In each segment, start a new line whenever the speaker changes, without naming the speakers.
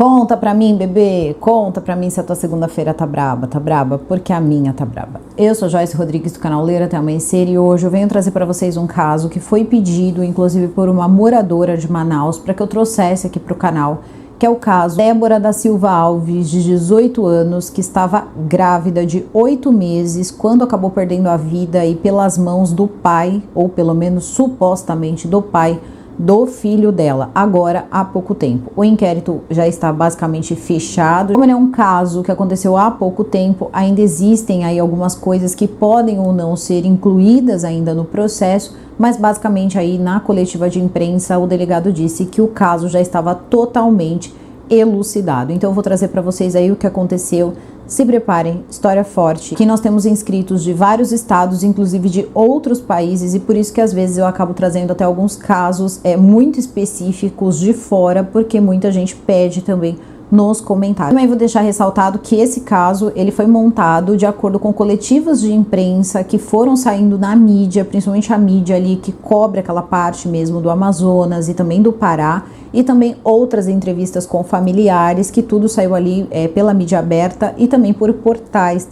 Conta pra mim, bebê, conta pra mim se a tua segunda-feira tá braba, porque a minha tá braba. Eu sou Joyce Rodrigues do canal Ler Até Amanhecer e hoje eu venho trazer pra vocês um caso que foi pedido, inclusive por uma moradora de Manaus, pra que eu trouxesse aqui pro canal, que é o caso Débora da Silva Alves, de 18 anos, que estava grávida de 8 meses, quando acabou perdendo a vida aí pelas mãos do pai, ou pelo menos supostamente do pai, do filho dela, agora há pouco tempo. O inquérito já está basicamente fechado. Como ele é um caso que aconteceu há pouco tempo, ainda existem aí algumas coisas que podem ou não ser incluídas ainda no processo, mas basicamente aí na coletiva de imprensa o delegado disse que o caso já estava totalmente elucidado. Então eu vou trazer para vocês aí o que aconteceu. Se preparem, história forte, que nós temos inscritos de vários estados, inclusive de outros países, e por isso que às vezes eu acabo trazendo até alguns casos muito específicos de fora, porque muita gente pede também nos comentários. Também vou deixar ressaltado que esse caso ele foi montado de acordo com coletivas de imprensa que foram saindo na mídia, principalmente a mídia ali que cobre aquela parte mesmo do Amazonas e também do Pará, e também outras entrevistas com familiares, que tudo saiu ali pela mídia aberta e também por portais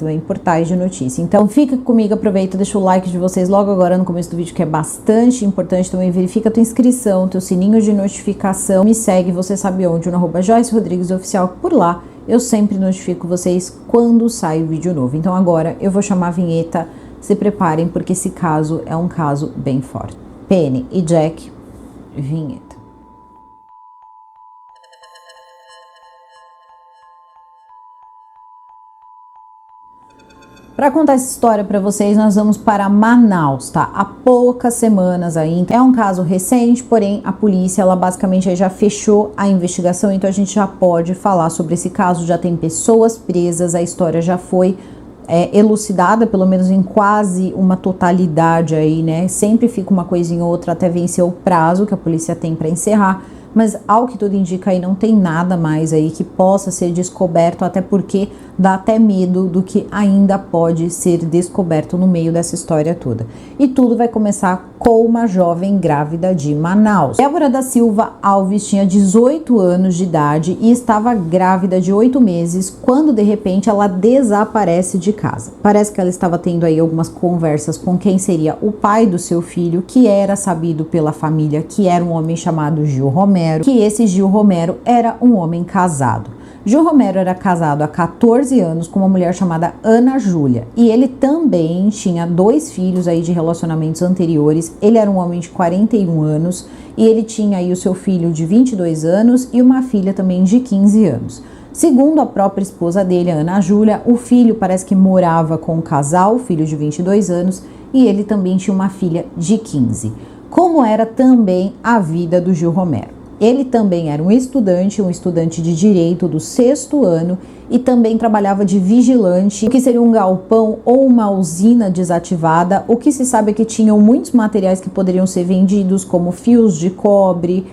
de notícia. Então fica comigo, aproveita, deixa o like de vocês logo agora no começo do vídeo, que é bastante importante. Também verifica a tua inscrição, teu sininho de notificação, me segue, você sabe onde, no @Joyce Rodrigues Oficial. Por lá eu sempre notifico vocês quando sai vídeo novo. Então agora eu vou chamar a vinheta, se preparem porque esse caso é um caso bem forte. Penny e Jack, vinheta. Para contar essa história para vocês, nós vamos para Manaus, tá? Há poucas semanas ainda. É um caso recente, porém a polícia, ela basicamente já fechou a investigação, então a gente já pode falar sobre esse caso, já tem pessoas presas, a história já foi elucidada, pelo menos em quase uma totalidade aí, né? Sempre fica uma coisinha ou outra até vencer o prazo que a polícia tem para encerrar. Mas ao que tudo indica aí não tem nada mais aí que possa ser descoberto, até porque dá até medo do que ainda pode ser descoberto no meio dessa história toda. E tudo vai começar com uma jovem grávida de Manaus. Débora da Silva Alves tinha 18 anos de idade e estava grávida de 8 meses quando de repente ela desaparece de casa. Parece que ela estava tendo aí algumas conversas com quem seria o pai do seu filho, que era sabido pela família que era um homem chamado Gil Romero, que esse Gil Romero era um homem casado. Gil Romero era casado há 14 anos com uma mulher chamada Ana Júlia, e ele também tinha 2 filhos aí de relacionamentos anteriores. Ele era um homem de 41 anos e ele tinha aí o seu filho de 22 anos e uma filha também de 15 anos. Segundo a própria esposa dele, a Ana Júlia, o filho parece que morava com o casal, o filho de 22 anos, e ele também tinha uma filha de 15. Como era também a vida do Gil Romero? Ele também era um estudante de direito do 6º ano e também trabalhava de vigilante, o que seria um galpão ou uma usina desativada. O que se sabe é que tinham muitos materiais que poderiam ser vendidos, como fios de cobre,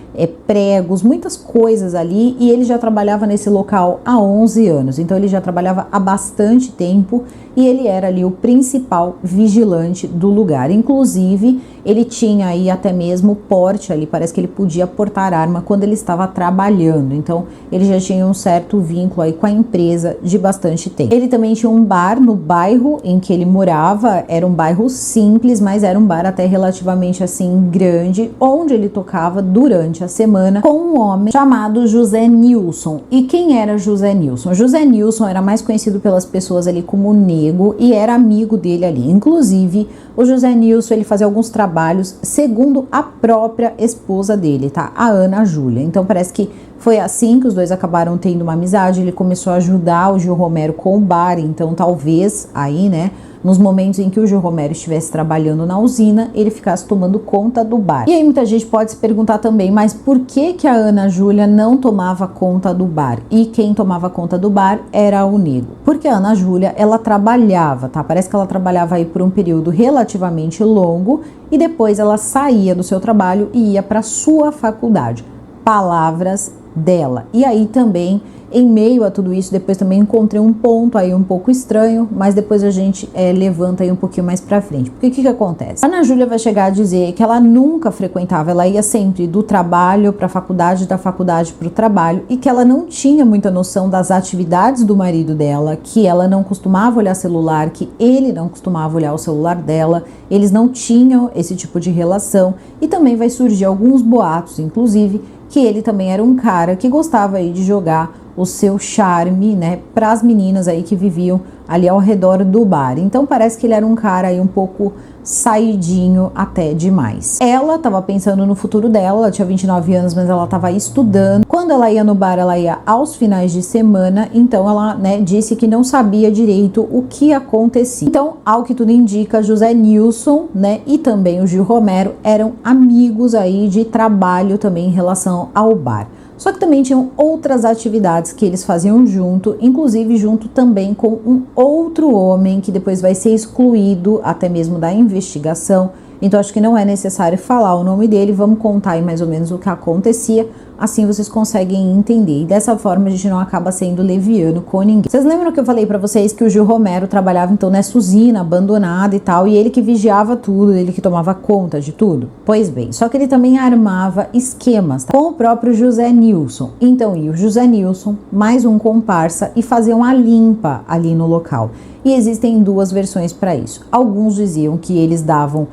pregos, muitas coisas ali, e ele já trabalhava nesse local há 11 anos, então ele já trabalhava há bastante tempo e ele era ali o principal vigilante do lugar. Inclusive, ele tinha aí até mesmo porte ali, parece que ele podia portar arma quando ele estava trabalhando, então ele já tinha um certo vínculo aí com a empresa de bastante tempo. Ele também tinha um bar no bairro em que ele morava, era um bairro simples, mas era um bar até relativamente assim grande, onde ele tocava durante a semana com um homem chamado José Nilson. E quem era José Nilson? José Nilson era mais conhecido pelas pessoas ali como Nego e era amigo dele ali. Inclusive, o José Nilson, ele fazia alguns trabalhos segundo a própria esposa dele, tá? A Ana Júlia. Então parece que foi assim que os dois acabaram tendo uma amizade. Ele começou a ajudar o Gil Romero com o bar, então talvez aí, né, nos momentos em que o Gil Romero estivesse trabalhando na usina, ele ficasse tomando conta do bar. E aí muita gente pode se perguntar também, mas por que que a Ana Júlia não tomava conta do bar? E quem tomava conta do bar era o Nego. Porque a Ana Júlia, ela trabalhava, tá? Parece que ela trabalhava aí por um período relativamente longo e depois ela saía do seu trabalho e ia para sua faculdade. Palavras dela. E aí também, em meio a tudo isso, depois também encontrei um ponto aí um pouco estranho, mas depois a gente levanta aí um pouquinho mais pra frente. Porque o que acontece? A Ana Júlia vai chegar a dizer que ela nunca frequentava, ela ia sempre do trabalho pra faculdade, da faculdade pro trabalho, e que ela não tinha muita noção das atividades do marido dela, que ela não costumava olhar celular, que ele não costumava olhar o celular dela, eles não tinham esse tipo de relação, e também vai surgir alguns boatos, inclusive, que ele também era um cara que gostava aí de jogar o seu charme, né, para as meninas aí que viviam ali ao redor do bar. Então parece que ele era um cara aí um pouco saidinho até demais. Ela estava pensando no futuro dela, ela tinha 29 anos, mas ela estava estudando. Quando ela ia no bar, ela ia aos finais de semana, então ela, né, disse que não sabia direito o que acontecia. Então, ao que tudo indica, José Nilson, né, e também o Gil Romero eram amigos aí de trabalho também em relação ao bar. Só que também tinham outras atividades que eles faziam junto, inclusive junto também com um outro homem que depois vai ser excluído até mesmo da investigação. Então acho que não é necessário falar o nome dele, vamos contar aí mais ou menos o que acontecia, assim vocês conseguem entender. E dessa forma a gente não acaba sendo leviano com ninguém. Vocês lembram que eu falei pra vocês que o Gil Romero trabalhava então nessa usina abandonada e tal, e ele que vigiava tudo, ele que tomava conta de tudo? Pois bem, só que ele também armava esquemas, tá, com o próprio José Nilson. Então ia o José Nilson, mais um comparsa, e faziam a limpa ali no local. E existem duas versões para isso. Alguns diziam que eles davam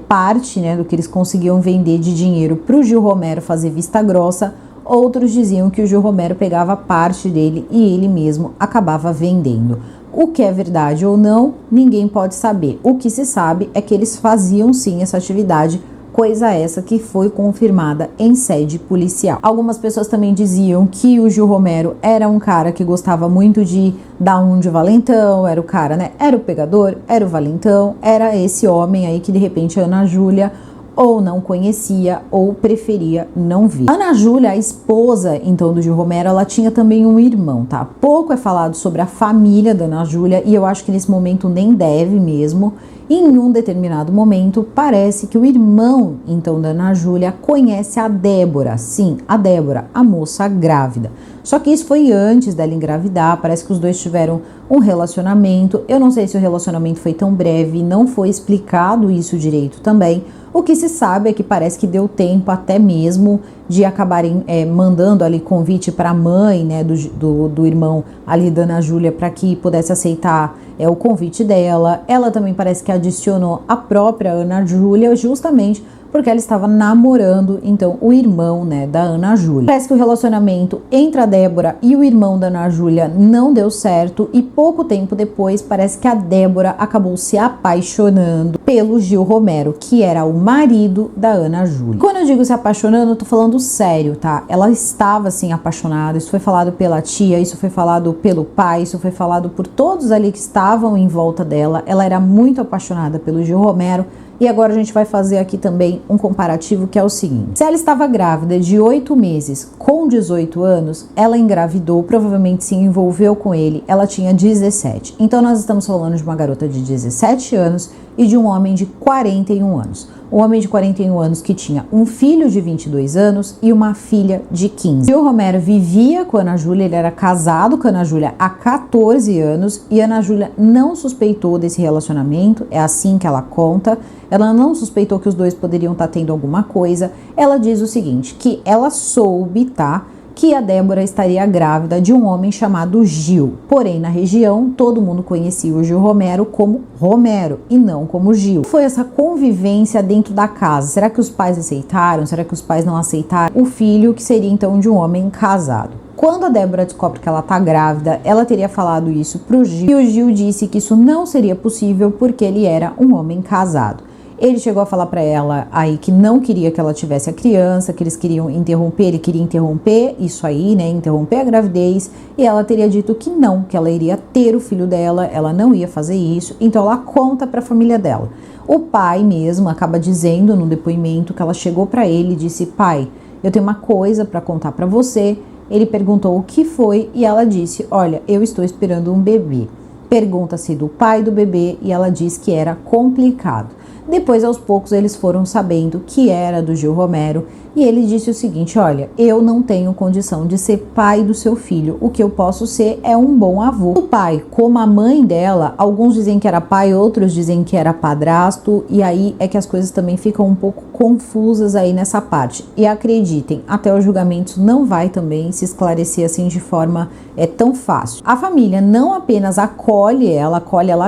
parte, né, do que eles conseguiam vender de dinheiro para o Gil Romero fazer vista grossa. Outros diziam que o Gil Romero pegava parte dele e ele mesmo acabava vendendo. O que é verdade ou não, ninguém pode saber. O que se sabe é que eles faziam sim essa atividade, coisa essa que foi confirmada em sede policial. Algumas pessoas também diziam que o Gil Romero era um cara que gostava muito de dar um de valentão, era o cara, né? Era o pegador, era o valentão, era esse homem aí que de repente a Ana Júlia ou não conhecia ou preferia não ver. Ana Júlia, a esposa então do Gil Romero, ela tinha também um irmão, tá? Pouco é falado sobre a família da Ana Júlia e eu acho que nesse momento nem deve mesmo. Em um determinado momento, parece que o irmão, então, da Ana Júlia conhece a Débora. Sim, a Débora, a moça grávida. Só que isso foi antes dela engravidar, parece que os dois tiveram um relacionamento. Eu não sei se o relacionamento foi tão breve, não foi explicado isso direito também. O que se sabe é que parece que deu tempo até mesmo de acabarem mandando ali convite para a mãe, né, do irmão ali da Ana Júlia para que pudesse aceitar o convite dela. Ela também parece que adicionou a própria Ana Júlia justamente porque ela estava namorando, então, o irmão, né, da Ana Júlia. Parece que o relacionamento entre a Débora e o irmão da Ana Júlia não deu certo e pouco tempo depois parece que a Débora acabou se apaixonando pelo Gil Romero, que era o marido da Ana Júlia. Quando eu digo se apaixonando, eu tô falando sério, tá? Ela estava, assim, apaixonada, isso foi falado pela tia, isso foi falado pelo pai, isso foi falado por todos ali que estavam em volta dela. Ela era muito apaixonada pelo Gil Romero. E agora a gente vai fazer aqui também um comparativo que é o seguinte. Se ela estava grávida de 8 meses com 18 anos, ela engravidou, provavelmente se envolveu com ele, ela tinha 17. Então nós estamos falando de uma garota de 17 anos e de um homem de 41 anos. Um homem de 41 anos que tinha um filho de 22 anos e uma filha de 15. Gil Romero vivia com a Ana Júlia, ele era casado com a Ana Júlia há 14 anos e a Ana Júlia não suspeitou desse relacionamento, é assim que ela conta. Ela não suspeitou que os dois poderiam estar tendo alguma coisa. Ela diz o seguinte, que ela soube, tá, que a Débora estaria grávida de um homem chamado Gil. Porém, na região, todo mundo conhecia o Gil Romero como Romero e não como Gil. Foi essa convivência dentro da casa. Será que os pais aceitaram? Será que os pais não aceitaram? O filho, que seria então de um homem casado. Quando a Débora descobre que ela tá grávida, ela teria falado isso pro Gil. E o Gil disse que isso não seria possível porque ele era um homem casado. Ele chegou a falar para ela aí que não queria que ela tivesse a criança, que eles queriam interromper, ele queria interromper isso aí, né, interromper a gravidez, e ela teria dito que não, que ela iria ter o filho dela, ela não ia fazer isso, então ela conta para a família dela. O pai mesmo acaba dizendo no depoimento que ela chegou para ele e disse: pai, eu tenho uma coisa para contar para você. Ele perguntou o que foi e ela disse: olha, eu estou esperando um bebê. Pergunta-se do pai do bebê e ela diz que era complicado. Depois, aos poucos, eles foram sabendo que era do Gil Romero e ele disse o seguinte: olha, eu não tenho condição de ser pai do seu filho, o que eu posso ser é um bom avô. O pai, como a mãe dela, alguns dizem que era pai, outros dizem que era padrasto, e aí é que as coisas também ficam um pouco confusas aí nessa parte. E acreditem, até o julgamento não vai também se esclarecer assim de forma tão fácil. A família não apenas acolhe ela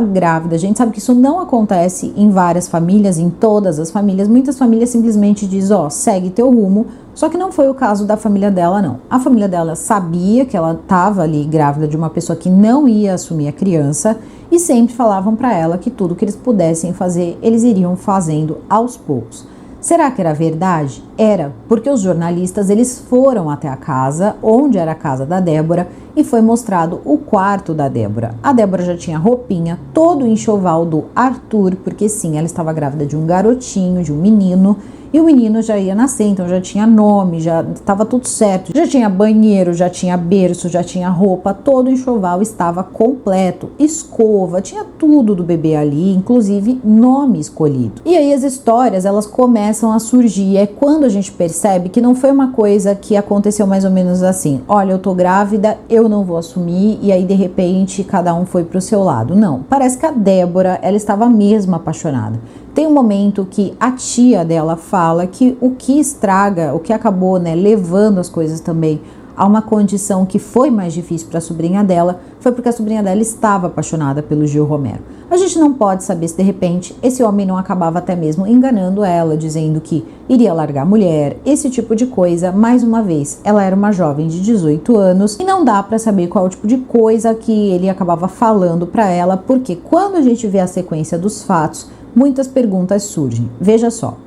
grávida. A gente sabe que isso não acontece em várias famílias, em todas as famílias. Muitas famílias simplesmente dizem, ó, segue teu rumo. Só que não foi o caso da família dela, não. A família dela sabia que ela estava ali grávida de uma pessoa que não ia assumir a criança e sempre falavam para ela que tudo que eles pudessem fazer, eles iriam fazendo aos poucos. Será que era verdade? Era, porque os jornalistas eles foram até a casa, onde era a casa da Débora, e foi mostrado o quarto da Débora. A Débora já tinha roupinha, todo o enxoval do Arthur, porque sim, ela estava grávida de um garotinho, de um menino, e o menino já ia nascer, então já tinha nome, já estava tudo certo. Já tinha banheiro, já tinha berço, já tinha roupa, todo o enxoval estava completo. Escova, tinha tudo do bebê ali, inclusive nome escolhido. E aí as histórias, elas começam a surgir. É quando a gente percebe que não foi uma coisa que aconteceu mais ou menos assim. Olha, eu tô grávida, eu não vou assumir, e aí de repente cada um foi pro seu lado. Não, parece que a Débora, ela estava mesmo apaixonada. Tem um momento que a tia dela fala que o que estraga, o que acabou, levando as coisas também a uma condição que foi mais difícil para a sobrinha dela, foi porque a sobrinha dela estava apaixonada pelo Gil Romero. A gente não pode saber se de repente esse homem não acabava até mesmo enganando ela, dizendo que iria largar a mulher, esse tipo de coisa. Mais uma vez, ela era uma jovem de 18 anos e não dá para saber qual tipo de coisa que ele acabava falando para ela, porque quando a gente vê a sequência dos fatos, muitas perguntas surgem. Veja só.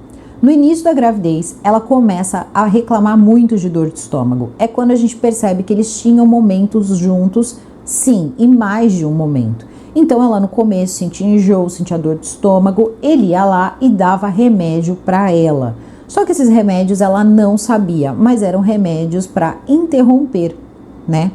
No início da gravidez, ela começa a reclamar muito de dor de estômago. É quando a gente percebe que eles tinham momentos juntos, sim, e mais de um momento. Então ela no começo sentia enjoo, sentia dor de estômago, ele ia lá e dava remédio para ela. Só que esses remédios ela não sabia, mas eram remédios para interromper,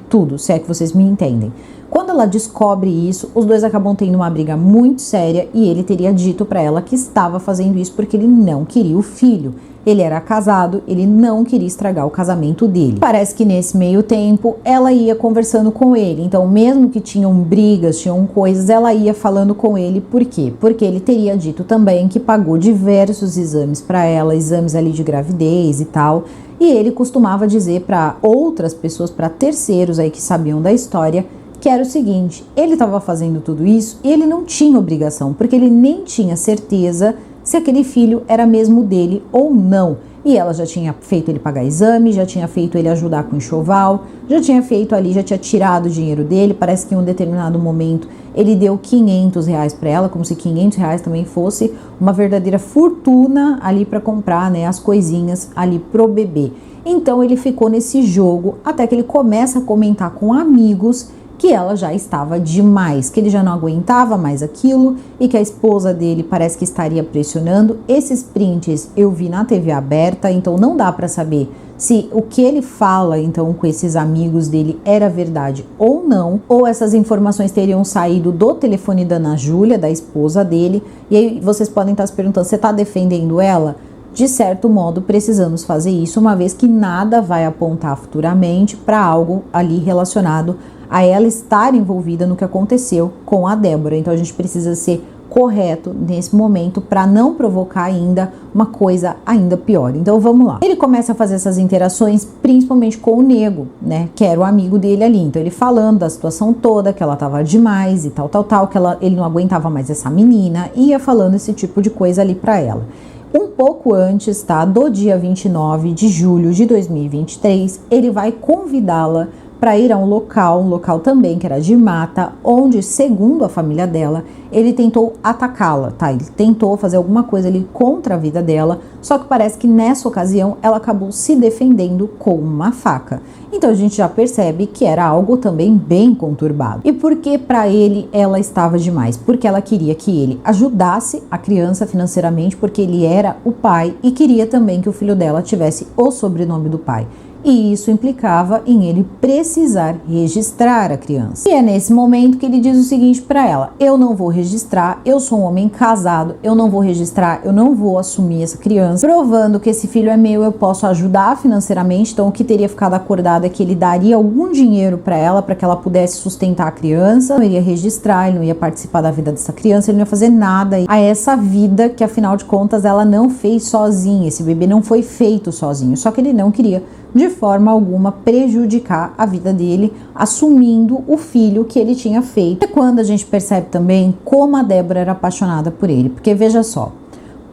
tudo, se é que vocês me entendem. Quando ela descobre isso, os dois acabam tendo uma briga muito séria e ele teria dito para ela que estava fazendo isso porque ele não queria o filho. Ele era casado, ele não queria estragar o casamento dele. Parece que nesse meio tempo ela ia conversando com ele. Então, mesmo que tinham brigas, tinham coisas, ela ia falando com ele. Por quê? Porque ele teria dito também que pagou diversos exames para ela, exames ali de gravidez e tal. E ele costumava dizer para outras pessoas, para terceiros aí que sabiam da história, que era o seguinte: ele estava fazendo tudo isso e ele não tinha obrigação, porque ele nem tinha certeza se aquele filho era mesmo dele ou não. E ela já tinha feito ele pagar exame, já tinha feito ele ajudar com enxoval, já tinha feito ali, já tinha tirado o dinheiro dele. Parece que em um determinado momento ele deu R$500 para ela, como se R$500 também fosse uma verdadeira fortuna ali para comprar, as coisinhas ali pro bebê. Então ele ficou nesse jogo até que ele começa a comentar com amigos que ela já estava demais, que ele já não aguentava mais aquilo e que a esposa dele parece que estaria pressionando. Esses prints eu vi na TV aberta, então não dá para saber se o que ele fala então com esses amigos dele era verdade ou não, ou essas informações teriam saído do telefone da Ana Júlia, da esposa dele. E aí vocês podem estar se perguntando, você está defendendo ela? De certo modo, precisamos fazer isso, uma vez que nada vai apontar futuramente para algo ali relacionado a ela estar envolvida no que aconteceu com a Débora. Então a gente precisa ser correto nesse momento para não provocar ainda uma coisa ainda pior. Então vamos lá. Ele começa a fazer essas interações principalmente com o Nego, que era o amigo dele ali. Então ele falando da situação toda, que ela tava demais e tal, que ele não aguentava mais essa menina, ia falando esse tipo de coisa ali para ela. Um pouco antes, do dia 29 de julho de 2023, ele vai convidá-la para ir a um local também que era de mata, onde, segundo a família dela, ele tentou atacá-la, Ele tentou fazer alguma coisa ali contra a vida dela, só que parece que nessa ocasião ela acabou se defendendo com uma faca. Então a gente já percebe que era algo também bem conturbado. E por que para ele ela estava demais? Porque ela queria que ele ajudasse a criança financeiramente, porque ele era o pai e queria também que o filho dela tivesse o sobrenome do pai. e isso implicava em ele precisar registrar a criança. E é nesse momento que ele diz o seguinte para ela: eu não vou registrar, eu sou um homem casado, eu não vou registrar, eu não vou assumir essa criança, provando que esse filho é meu, eu posso ajudar financeiramente. Então o que teria ficado acordado é que ele daria algum dinheiro para ela, para que ela pudesse sustentar a criança, não iria registrar, ele não ia participar da vida dessa criança, ele não ia fazer nada a essa vida que afinal de contas ela não fez sozinha, esse bebê não foi feito sozinho, só que ele não queria de forma alguma prejudicar a vida dele, assumindo o filho que ele tinha feito. É quando a gente percebe também como a Débora era apaixonada por ele, porque veja só,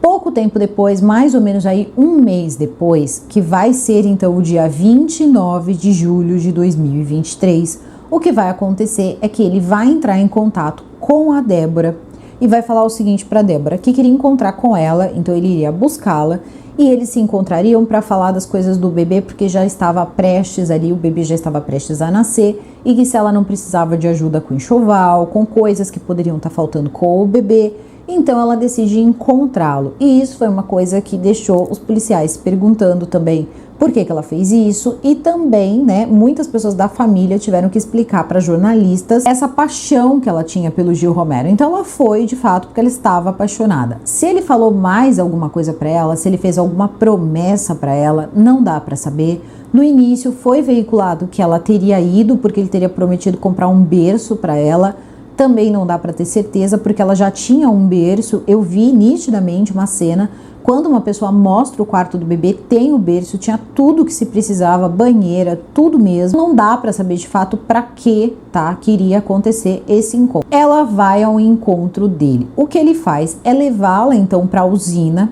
pouco tempo depois, mais ou menos aí um mês depois, que vai ser então o dia 29 de julho de 2023, o que vai acontecer é que ele vai entrar em contato com a Débora e vai falar o seguinte para a Débora, que queria encontrar com ela, então ele iria buscá-la, e eles se encontrariam para falar das coisas do bebê, porque já estava prestes ali, o bebê já estava prestes a nascer, e que se ela não precisava de ajuda com enxoval, com coisas que poderiam estar faltando com o bebê, então ela decide encontrá-lo. E isso foi uma coisa que deixou os policiais se perguntando também por que ela fez isso, e também, né, muitas pessoas da família tiveram que explicar para jornalistas essa paixão que ela tinha pelo Gil Romero. Então ela foi, de fato, porque ela estava apaixonada. Se ele falou mais alguma coisa para ela, se ele fez alguma promessa para ela, não dá para saber. No início foi veiculado que ela teria ido porque ele teria prometido comprar um berço para ela. Também não dá para ter certeza, porque ela já tinha um berço. Eu vi nitidamente uma cena, quando uma pessoa mostra o quarto do bebê, tem o berço, tinha tudo que se precisava, banheira, tudo mesmo. Não dá para saber de fato para que, tá, que iria acontecer esse encontro. Ela vai ao encontro dele. O que ele faz é levá-la então para a usina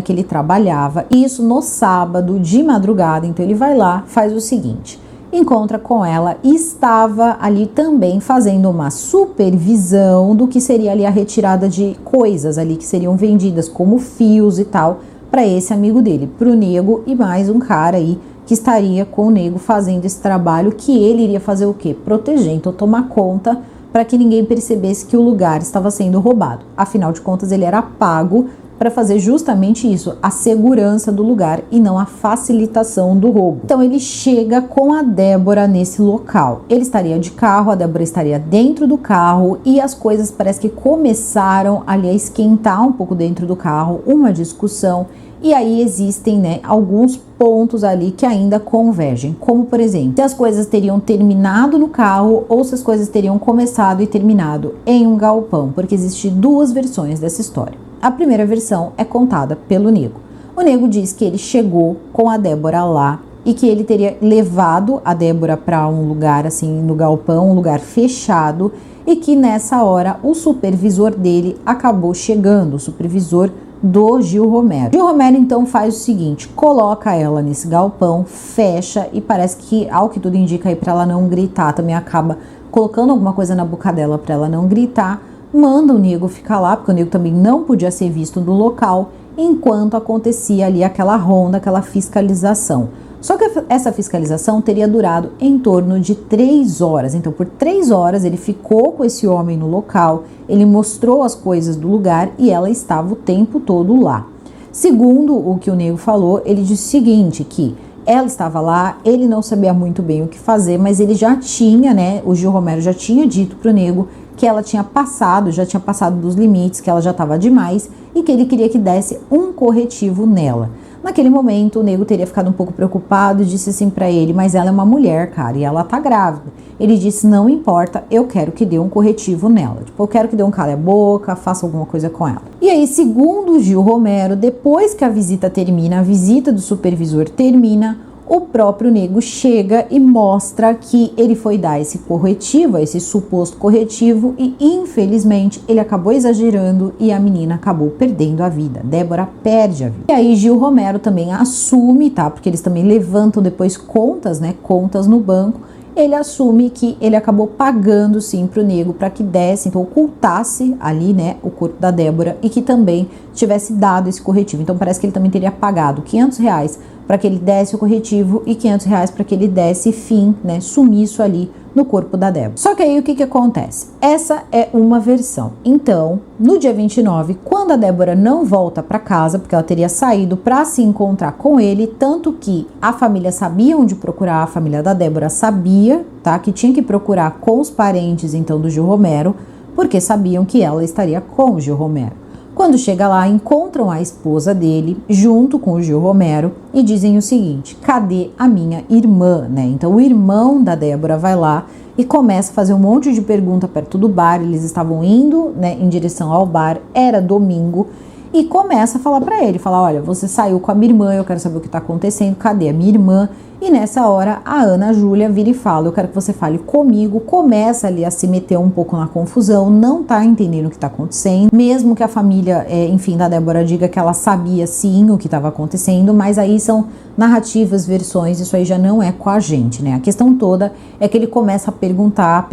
que ele trabalhava. Isso no sábado de madrugada. Então ele vai lá, faz o seguinte: encontra com ela e estava ali também fazendo uma supervisão do que seria ali a retirada de coisas ali que seriam vendidas, como fios e tal, para esse amigo dele, pro Nego, e mais um cara aí que estaria com o Nego fazendo esse trabalho, que ele iria fazer o quê? Proteger, então tomar conta para que ninguém percebesse que o lugar estava sendo roubado. Afinal de contas, ele era pago para fazer justamente isso, a segurança do lugar e não a facilitação do roubo. Então ele chega com a Débora nesse local. Ele estaria de carro, a Débora estaria dentro do carro, e as coisas parece que começaram ali a esquentar um pouco dentro do carro, uma discussão. E aí existem, né, alguns pontos ali que ainda convergem, como por exemplo, se as coisas teriam terminado no carro ou se as coisas teriam começado e terminado em um galpão, porque existem duas versões dessa história. A primeira versão é contada pelo Nego. O Nego diz que ele chegou com a Débora lá e que ele teria levado a Débora para um lugar assim, no galpão, um lugar fechado, e que nessa hora o supervisor dele acabou chegando, o supervisor do Gil Romero. Gil Romero então faz o seguinte: coloca ela nesse galpão, fecha, e parece que, ao que tudo indica aí, para ela não gritar, também acaba colocando alguma coisa na boca dela para ela não gritar. Manda o Nego ficar lá, porque o Nego também não podia ser visto no local, enquanto acontecia ali aquela ronda, aquela fiscalização. Só que essa fiscalização teria durado em torno de 3 horas. Então, por 3 horas, ele ficou com esse homem no local, ele mostrou as coisas do lugar e ela estava o tempo todo lá. Segundo o que o Nego falou, ele disse o seguinte, que ela estava lá, ele não sabia muito bem o que fazer, mas ele já tinha, né, o Gil Romero já tinha dito pro Nego que ela tinha passado dos limites, que ela já estava demais e que ele queria que desse um corretivo nela. Naquele momento, o Nego teria ficado um pouco preocupado e disse assim pra ele: mas ela é uma mulher, cara, e ela tá grávida. Ele disse: não importa, eu quero que dê um corretivo nela. Tipo, eu quero que dê um cala-a-boca, faça alguma coisa com ela. E aí, segundo o Gil Romero, depois que a visita termina, a visita do supervisor termina, o próprio Nego chega e mostra que ele foi dar esse corretivo, esse suposto corretivo, e infelizmente ele acabou exagerando e a menina acabou perdendo a vida. Débora perde a vida. E aí Gil Romero também assume, tá? Porque eles também levantam depois contas, né? Contas no banco. Ele assume que ele acabou pagando sim pro Nego para que desse, então ocultasse ali, né, o corpo da Débora, e que também tivesse dado esse corretivo. Então parece que ele também teria pagado R$500 para que ele desse o corretivo e R$500 para que ele desse fim, né, sumiço ali no corpo da Débora. Só que aí o que acontece? Essa é uma versão. Então, no dia 29, quando a Débora não volta para casa, porque ela teria saído para se encontrar com ele, tanto que a família sabia onde procurar, a família da Débora sabia, tá, que tinha que procurar com os parentes então do Gil Romero, porque sabiam que ela estaria com o Gil Romero. Quando chega lá, encontram a esposa dele junto com o Gil Romero e dizem o seguinte: cadê a minha irmã, né? Então o irmão da Débora vai lá e começa a fazer um monte de pergunta perto do bar. Eles estavam indo, né, em direção ao bar, era domingo, e começa a falar para ele, fala: olha, você saiu com a minha irmã, eu quero saber o que tá acontecendo, cadê a minha irmã? E nessa hora a Ana Júlia vira e fala: eu quero que você fale comigo. Começa ali a se meter um pouco na confusão, não tá entendendo o que tá acontecendo, mesmo que a família, enfim, da Débora diga que ela sabia sim o que estava acontecendo, mas aí são narrativas, versões, isso aí já não é com a gente, né? A questão toda é que ele começa a perguntar,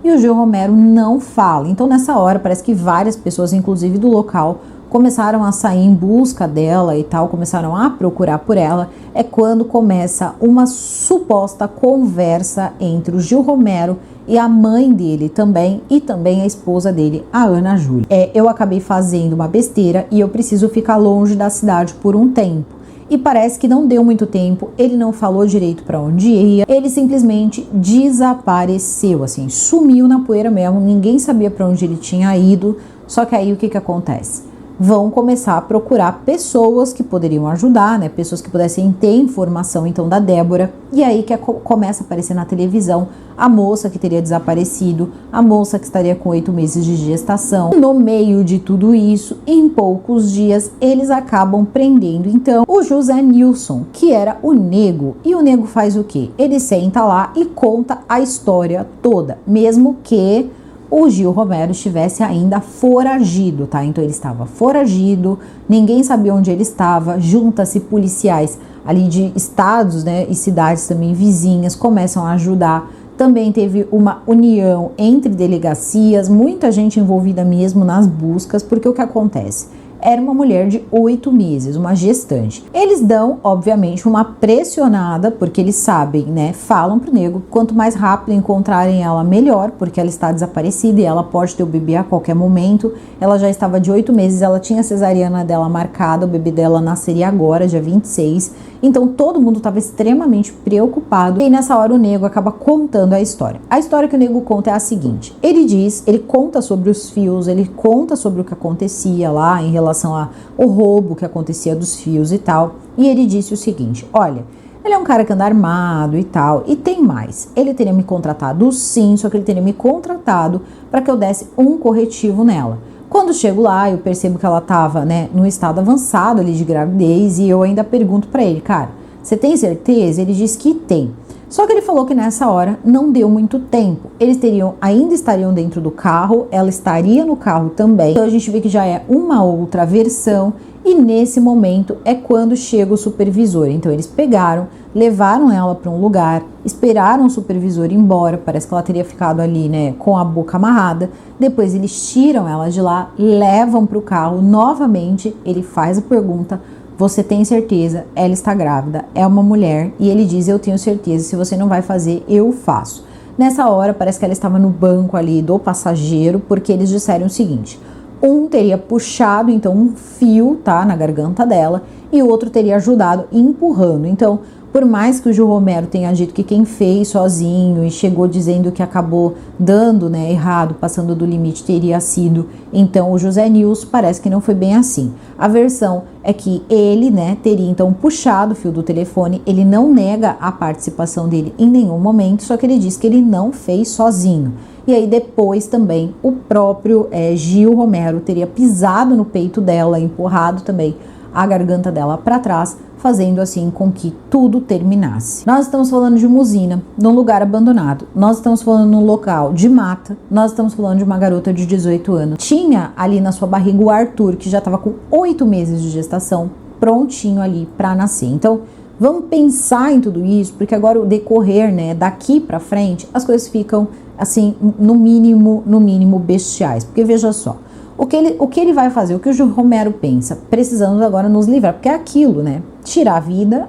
e o Gil Romero não fala. Então nessa hora parece que várias pessoas, inclusive do local, começaram a sair em busca dela e tal, começaram a procurar por ela. É quando começa uma suposta conversa entre o Gil Romero e a mãe dele também, e também a esposa dele, a Ana Júlia. Eu acabei fazendo uma besteira e eu preciso ficar longe da cidade por um tempo. E parece que não deu muito tempo, ele não falou direito para onde ia, ele simplesmente desapareceu, assim, sumiu na poeira mesmo, ninguém sabia para onde ele tinha ido. Só que aí o que acontece? Vão começar a procurar pessoas que poderiam ajudar, né? Pessoas que pudessem ter informação então da Débora. E aí que começa a aparecer na televisão a moça que teria desaparecido, a moça que estaria com 8 meses de gestação. No meio de tudo isso, em poucos dias, eles acabam prendendo então o José Nilson, que era o Nego. E o Nego faz o quê? Ele senta lá e conta a história toda, mesmo que o Gil Romero estivesse ainda foragido, tá? Então ele estava foragido, ninguém sabia onde ele estava, junta-se policiais ali de estados, né, e cidades também vizinhas, começam a ajudar. Também teve uma união entre delegacias, muita gente envolvida mesmo nas buscas, porque o que acontece? Era uma mulher de 8 meses, uma gestante. Eles dão, obviamente, uma pressionada, porque eles sabem, né? Falam pro Nego, quanto mais rápido encontrarem ela, melhor, porque ela está desaparecida e ela pode ter o bebê a qualquer momento. Ela já estava de 8 meses, ela tinha a cesariana dela marcada, o bebê dela nasceria agora, dia 26. Então todo mundo estava extremamente preocupado. E nessa hora o Nego acaba contando a história. A história que o Nego conta é a seguinte: ele conta sobre os fios, ele conta sobre o que acontecia lá em relação ao roubo que acontecia dos fios e tal. E ele disse o seguinte: olha, ele é um cara que anda armado e tal, e tem mais. Ele teria me contratado sim, só que ele teria me contratado para que eu desse um corretivo nela. Quando chego lá, eu percebo que ela tava, né, no estado avançado ali de gravidez, e eu ainda pergunto para ele: cara, você tem certeza? Ele diz que tem. Só que ele falou que nessa hora não deu muito tempo. Eles ainda estariam dentro do carro, ela estaria no carro também. Então a gente vê que já é uma outra versão. E nesse momento é quando chega o supervisor. Então eles pegaram, levaram ela para um lugar, esperaram o supervisor ir embora. Parece que ela teria ficado ali, né, com a boca amarrada. Depois eles tiram ela de lá, levam para o carro. Novamente ele faz a pergunta: você tem certeza? Ela está grávida, é uma mulher. E ele diz: eu tenho certeza, se você não vai fazer, eu faço. Nessa hora parece que ela estava no banco ali do passageiro, porque eles disseram o seguinte: um teria puxado então um fio, tá, na garganta dela, e o outro teria ajudado empurrando. Então, por mais que o Gil Romero tenha dito que quem fez sozinho e chegou dizendo que acabou dando, né, errado, passando do limite, teria sido então o José Nilson, parece que não foi bem assim. A versão é que ele, né, teria então puxado o fio do telefone. Ele não nega a participação dele em nenhum momento, só que ele diz que ele não fez sozinho. E aí depois também o próprio Gil Romero teria pisado no peito dela, empurrado também a garganta dela para trás, fazendo assim com que tudo terminasse. Nós estamos falando de uma usina, num lugar abandonado. Nós estamos falando num local de mata. Nós estamos falando de uma garota de 18 anos. Tinha ali na sua barriga o Arthur, que já estava com 8 meses de gestação, prontinho ali para nascer. Então, vamos pensar em tudo isso, porque agora o decorrer, né, daqui para frente, as coisas ficam assim, no mínimo bestiais. Porque veja só, O que ele vai fazer? O que o Gil Romero pensa? Precisamos agora nos livrar, porque é aquilo, né? Tirar a vida,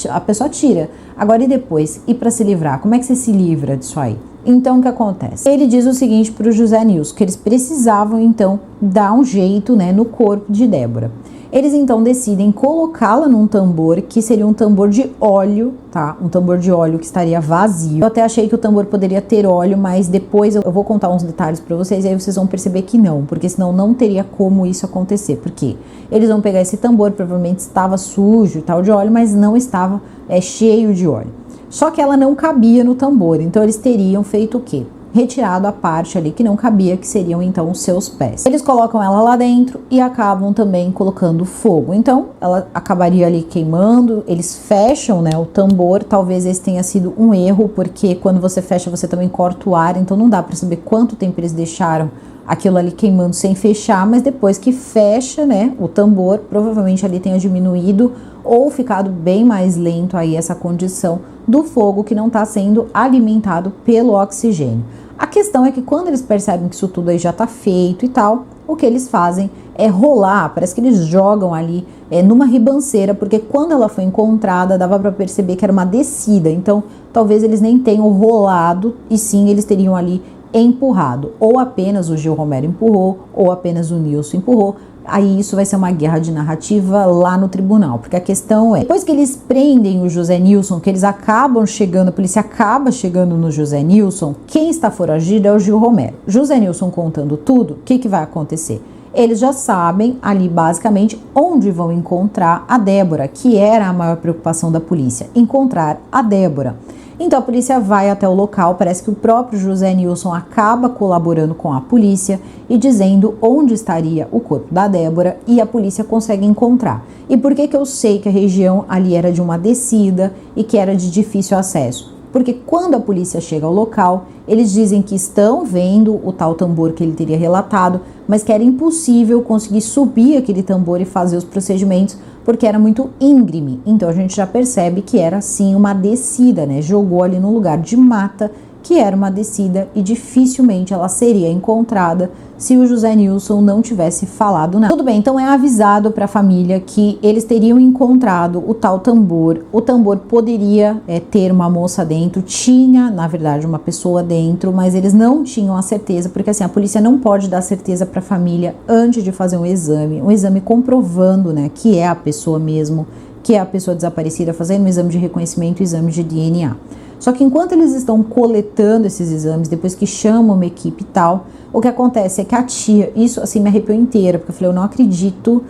a pessoa tira. Agora e depois? E para se livrar? Como é que você se livra disso aí? Então, o que acontece? Ele diz o seguinte para o José Nilson, que eles precisavam, então, dar um jeito, né, no corpo de Débora. Eles, então, decidem colocá-la num tambor, que seria um tambor de óleo, tá? Um tambor de óleo que estaria vazio. Eu até achei que o tambor poderia ter óleo, mas depois eu vou contar uns detalhes para vocês, e aí vocês vão perceber que não, porque senão não teria como isso acontecer. Por quê? Eles vão pegar esse tambor, provavelmente estava sujo e tal de óleo, mas não estava cheio de óleo. Só que ela não cabia no tambor, então eles teriam feito o quê? Retirado a parte ali que não cabia, que seriam então os seus pés. Eles colocam ela lá dentro e acabam também colocando fogo. Então, ela acabaria ali queimando, eles fecham, né, o tambor. Talvez esse tenha sido um erro, porque quando você fecha, você também corta o ar, então não dá para saber quanto tempo eles deixaram aquilo ali queimando sem fechar, mas depois que fecha, né, o tambor, provavelmente ali tenha diminuído ou ficado bem mais lento aí essa condição do fogo que não está sendo alimentado pelo oxigênio. A questão é que quando eles percebem que isso tudo aí já está feito e tal, o que eles fazem é rolar, parece que eles jogam ali numa ribanceira, porque quando ela foi encontrada dava para perceber que era uma descida, então talvez eles nem tenham rolado e sim eles teriam ali empurrado, ou apenas o Gil Romero empurrou, ou apenas o Nilson empurrou. Aí isso vai ser uma guerra de narrativa lá no tribunal, porque a questão é, depois que eles prendem o José Nilson, que eles acabam chegando, a polícia acaba chegando no José Nilson, quem está foragido é o Gil Romero. José Nilson contando tudo, o que vai acontecer? Eles já sabem ali basicamente onde vão encontrar a Débora, que era a maior preocupação da polícia, encontrar a Débora. Então a polícia vai até o local, parece que o próprio José Nilson acaba colaborando com a polícia e dizendo onde estaria o corpo da Débora e a polícia consegue encontrar. E por que eu sei que a região ali era de uma descida e que era de difícil acesso? Porque quando a polícia chega ao local, eles dizem que estão vendo o tal tambor que ele teria relatado, mas que era impossível conseguir subir aquele tambor e fazer os procedimentos, porque era muito íngreme. Então a gente já percebe que era sim uma descida, né? Jogou ali no lugar de mata, que era uma descida e dificilmente ela seria encontrada se o José Nilson não tivesse falado nada. Tudo bem, então é avisado para a família que eles teriam encontrado o tal tambor. O tambor poderia ter uma moça dentro, tinha, na verdade, uma pessoa dentro, mas eles não tinham a certeza, porque assim, a polícia não pode dar certeza para a família antes de fazer um exame comprovando, né, que é a pessoa mesmo, que é a pessoa desaparecida, fazendo um exame de reconhecimento, exame de DNA. Só que enquanto eles estão coletando esses exames, depois que chamam uma equipe e tal, o que acontece é que a tia, isso assim me arrepiou inteira, porque eu falei, eu não acredito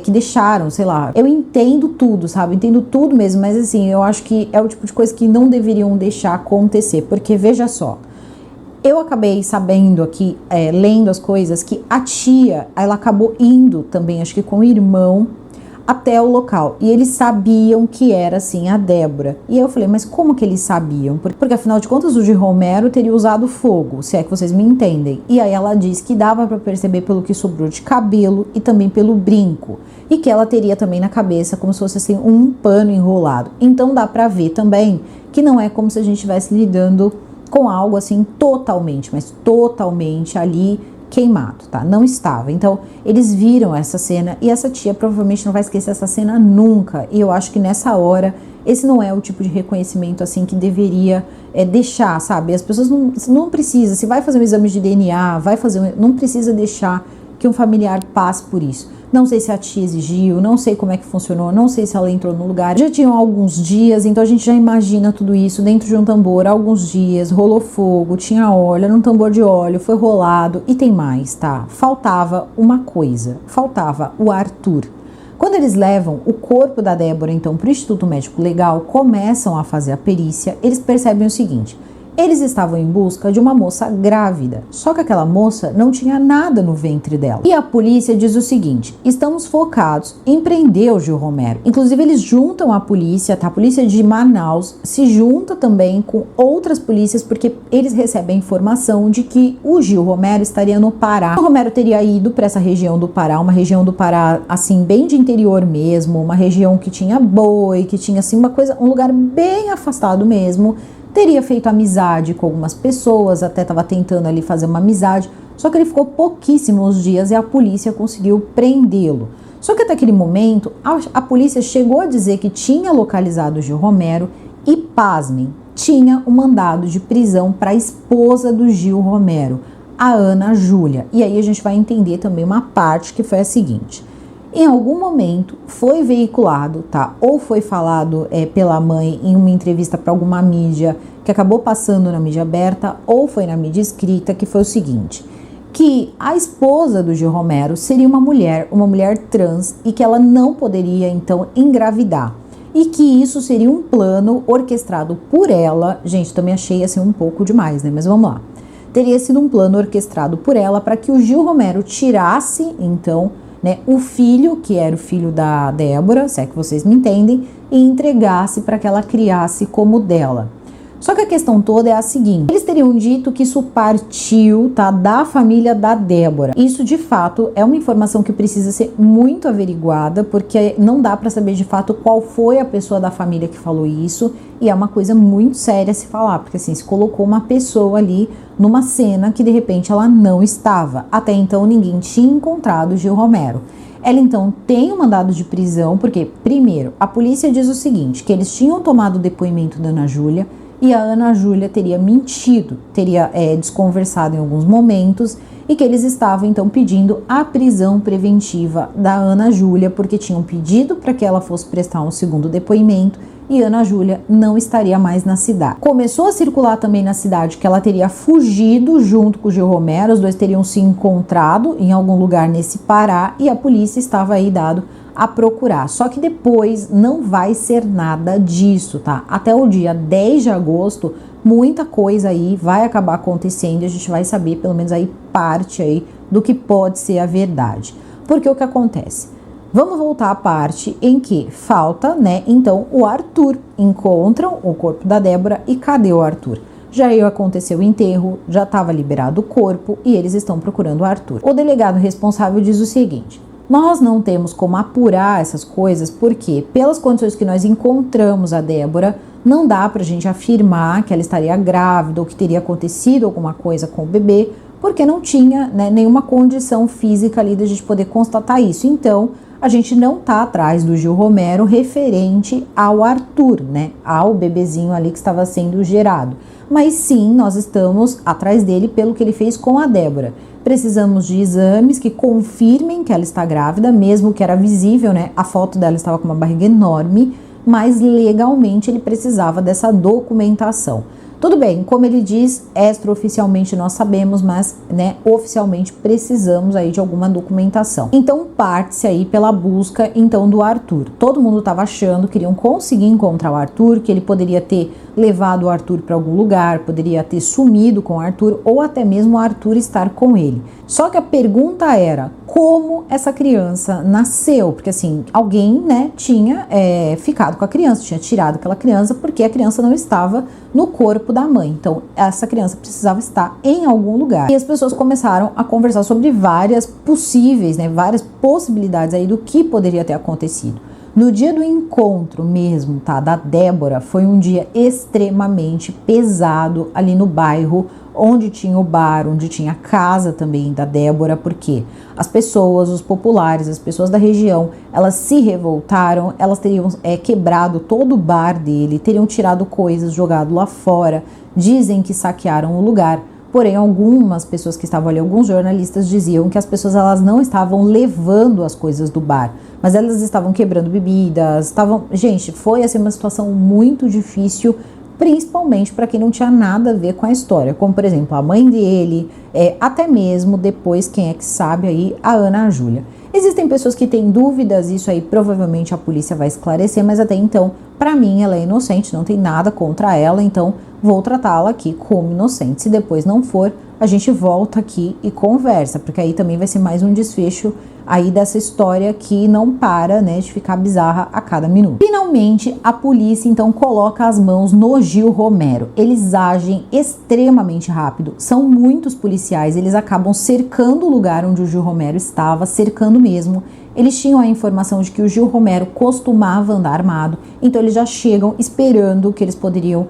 que deixaram, sei lá, eu entendo tudo, sabe, entendo tudo mesmo, mas assim, eu acho que é o tipo de coisa que não deveriam deixar acontecer, porque veja só, eu acabei sabendo aqui, lendo as coisas, que a tia, ela acabou indo também, acho que com o irmão, até o local, e eles sabiam que era assim a Débora. E eu falei, mas como que eles sabiam? Porque afinal de contas o Gil Romero teria usado fogo, se é que vocês me entendem. E aí ela disse que dava para perceber pelo que sobrou de cabelo e também pelo brinco, e que ela teria também na cabeça como se fosse assim um pano enrolado. Então dá para ver também que não é como se a gente estivesse lidando com algo assim totalmente, mas totalmente ali queimado, tá? Não estava. Então, eles viram essa cena e essa tia provavelmente não vai esquecer essa cena nunca. E eu acho que nessa hora, esse não é o tipo de reconhecimento assim que deveria deixar, sabe? As pessoas não precisam, se vai fazer um exame de DNA, não precisa deixar que um familiar passe por isso. Não sei se a tia exigiu, não sei como é que funcionou, não sei se ela entrou no lugar. Já tinham alguns dias, então a gente já imagina tudo isso dentro de um tambor, alguns dias, rolou fogo, tinha óleo, era um tambor de óleo, foi rolado e tem mais, tá? Faltava uma coisa, faltava o Arthur. Quando eles levam o corpo da Débora, então, para o Instituto Médico Legal, começam a fazer a perícia, eles percebem o seguinte: eles estavam em busca de uma moça grávida, só que aquela moça não tinha nada no ventre dela. E a polícia diz o seguinte: estamos focados em prender o Gil Romero. Inclusive eles juntam a polícia, tá? A polícia de Manaus se junta também com outras polícias, porque eles recebem a informação de que o Gil Romero estaria no Pará. O Romero teria ido para essa região do Pará, uma região do Pará assim bem de interior mesmo, uma região que tinha boi, que tinha assim uma coisa, um lugar bem afastado mesmo, teria feito amizade com algumas pessoas, até estava tentando ali fazer uma amizade, só que ele ficou pouquíssimos dias e a polícia conseguiu prendê-lo. Só que até aquele momento, a polícia chegou a dizer que tinha localizado o Gil Romero e, pasmem, tinha um mandado de prisão para a esposa do Gil Romero, a Ana Júlia. E aí a gente vai entender também uma parte que foi a seguinte: em algum momento foi veiculado, tá? Ou foi falado pela mãe em uma entrevista para alguma mídia que acabou passando na mídia aberta, ou foi na mídia escrita, que foi o seguinte: que a esposa do Gil Romero seria uma mulher trans e que ela não poderia então engravidar. E que isso seria um plano orquestrado por ela. Gente, também achei assim um pouco demais, né? Mas vamos lá. Teria sido um plano orquestrado por ela para que o Gil Romero tirasse então, né, o filho, que era o filho da Débora, se é que vocês me entendem, e entregasse para que ela criasse como dela. Só que a questão toda é a seguinte: eles teriam dito que isso partiu, tá, da família da Débora. Isso de fato é uma informação que precisa ser muito averiguada, porque não dá para saber de fato qual foi a pessoa da família que falou isso, e é uma coisa muito séria se falar, porque assim, se colocou uma pessoa ali numa cena que de repente ela não estava. Até então ninguém tinha encontrado o Gil Romero. Ela então tem um mandado de prisão, porque primeiro, a polícia diz o seguinte, que eles tinham tomado o depoimento da Ana Júlia, e a Ana Júlia teria mentido, teria desconversado em alguns momentos, e que eles estavam então pedindo a prisão preventiva da Ana Júlia, porque tinham pedido para que ela fosse prestar um segundo depoimento, e Ana Júlia não estaria mais na cidade. Começou a circular também na cidade que ela teria fugido junto com o Gil Romero, os dois teriam se encontrado em algum lugar nesse Pará, e a polícia estava aí dado a procurar. Só que depois não vai ser nada disso, tá? Até o dia 10 de agosto, muita coisa aí vai acabar acontecendo e a gente vai saber pelo menos aí parte aí do que pode ser a verdade. Porque o que acontece? Vamos voltar à parte em que falta, né, então o Arthur. Encontram o corpo da Débora e cadê o Arthur? Já aconteceu o enterro, já estava liberado o corpo e eles estão procurando o Arthur. O delegado responsável diz o seguinte: nós não temos como apurar essas coisas porque, pelas condições que nós encontramos a Débora, não dá pra gente afirmar que ela estaria grávida ou que teria acontecido alguma coisa com o bebê, porque não tinha, né, nenhuma condição física ali da gente poder constatar isso. Então, a gente não tá atrás do Gil Romero referente ao Arthur, né, ao bebezinho ali que estava sendo gerado. Mas sim, nós estamos atrás dele pelo que ele fez com a Débora. Precisamos de exames que confirmem que ela está grávida, mesmo que era visível, né? A foto dela estava com uma barriga enorme, mas legalmente ele precisava dessa documentação. Tudo bem, como ele diz, extraoficialmente nós sabemos, mas, né, oficialmente precisamos aí de alguma documentação. Então parte-se aí pela busca então do Arthur. Todo mundo estava achando que iriam conseguir encontrar o Arthur, que ele poderia ter levado o Arthur para algum lugar, poderia ter sumido com o Arthur ou até mesmo o Arthur estar com ele. Só que a pergunta era: como essa criança nasceu? Porque assim, alguém, né, tinha ficado com a criança, tinha tirado aquela criança porque a criança não estava no corpo da mãe. Então, essa criança precisava estar em algum lugar. E as pessoas começaram a conversar sobre várias possíveis, né, várias possibilidades aí do que poderia ter acontecido. No dia do encontro mesmo, tá, da Débora, foi um dia extremamente pesado ali no bairro onde tinha o bar, onde tinha a casa também da Débora, porque as pessoas, os populares, as pessoas da região, elas se revoltaram, elas teriam quebrado todo o bar dele, teriam tirado coisas, jogado lá fora, dizem que saquearam o lugar. Porém, algumas pessoas que estavam ali, alguns jornalistas diziam que as pessoas elas não estavam levando as coisas do bar, mas elas estavam quebrando bebidas, estavam... Gente, foi assim uma situação muito difícil, principalmente para quem não tinha nada a ver com a história, como por exemplo a mãe dele, até mesmo depois, quem é que sabe aí, a Ana Júlia. Existem pessoas que têm dúvidas, isso aí provavelmente a polícia vai esclarecer, mas até então, para mim, ela é inocente, não tem nada contra ela, então vou tratá-la aqui como inocente. Se depois não for, a gente volta aqui e conversa, porque aí também vai ser mais um desfecho aí dessa história que não para, né, de ficar bizarra a cada minuto. Finalmente, a polícia então coloca as mãos no Gil Romero. Eles agem extremamente rápido, são muitos policiais, eles acabam cercando o lugar onde o Gil Romero estava, cercando mesmo. Eles tinham a informação de que o Gil Romero costumava andar armado, então eles já chegam esperando que eles poderiam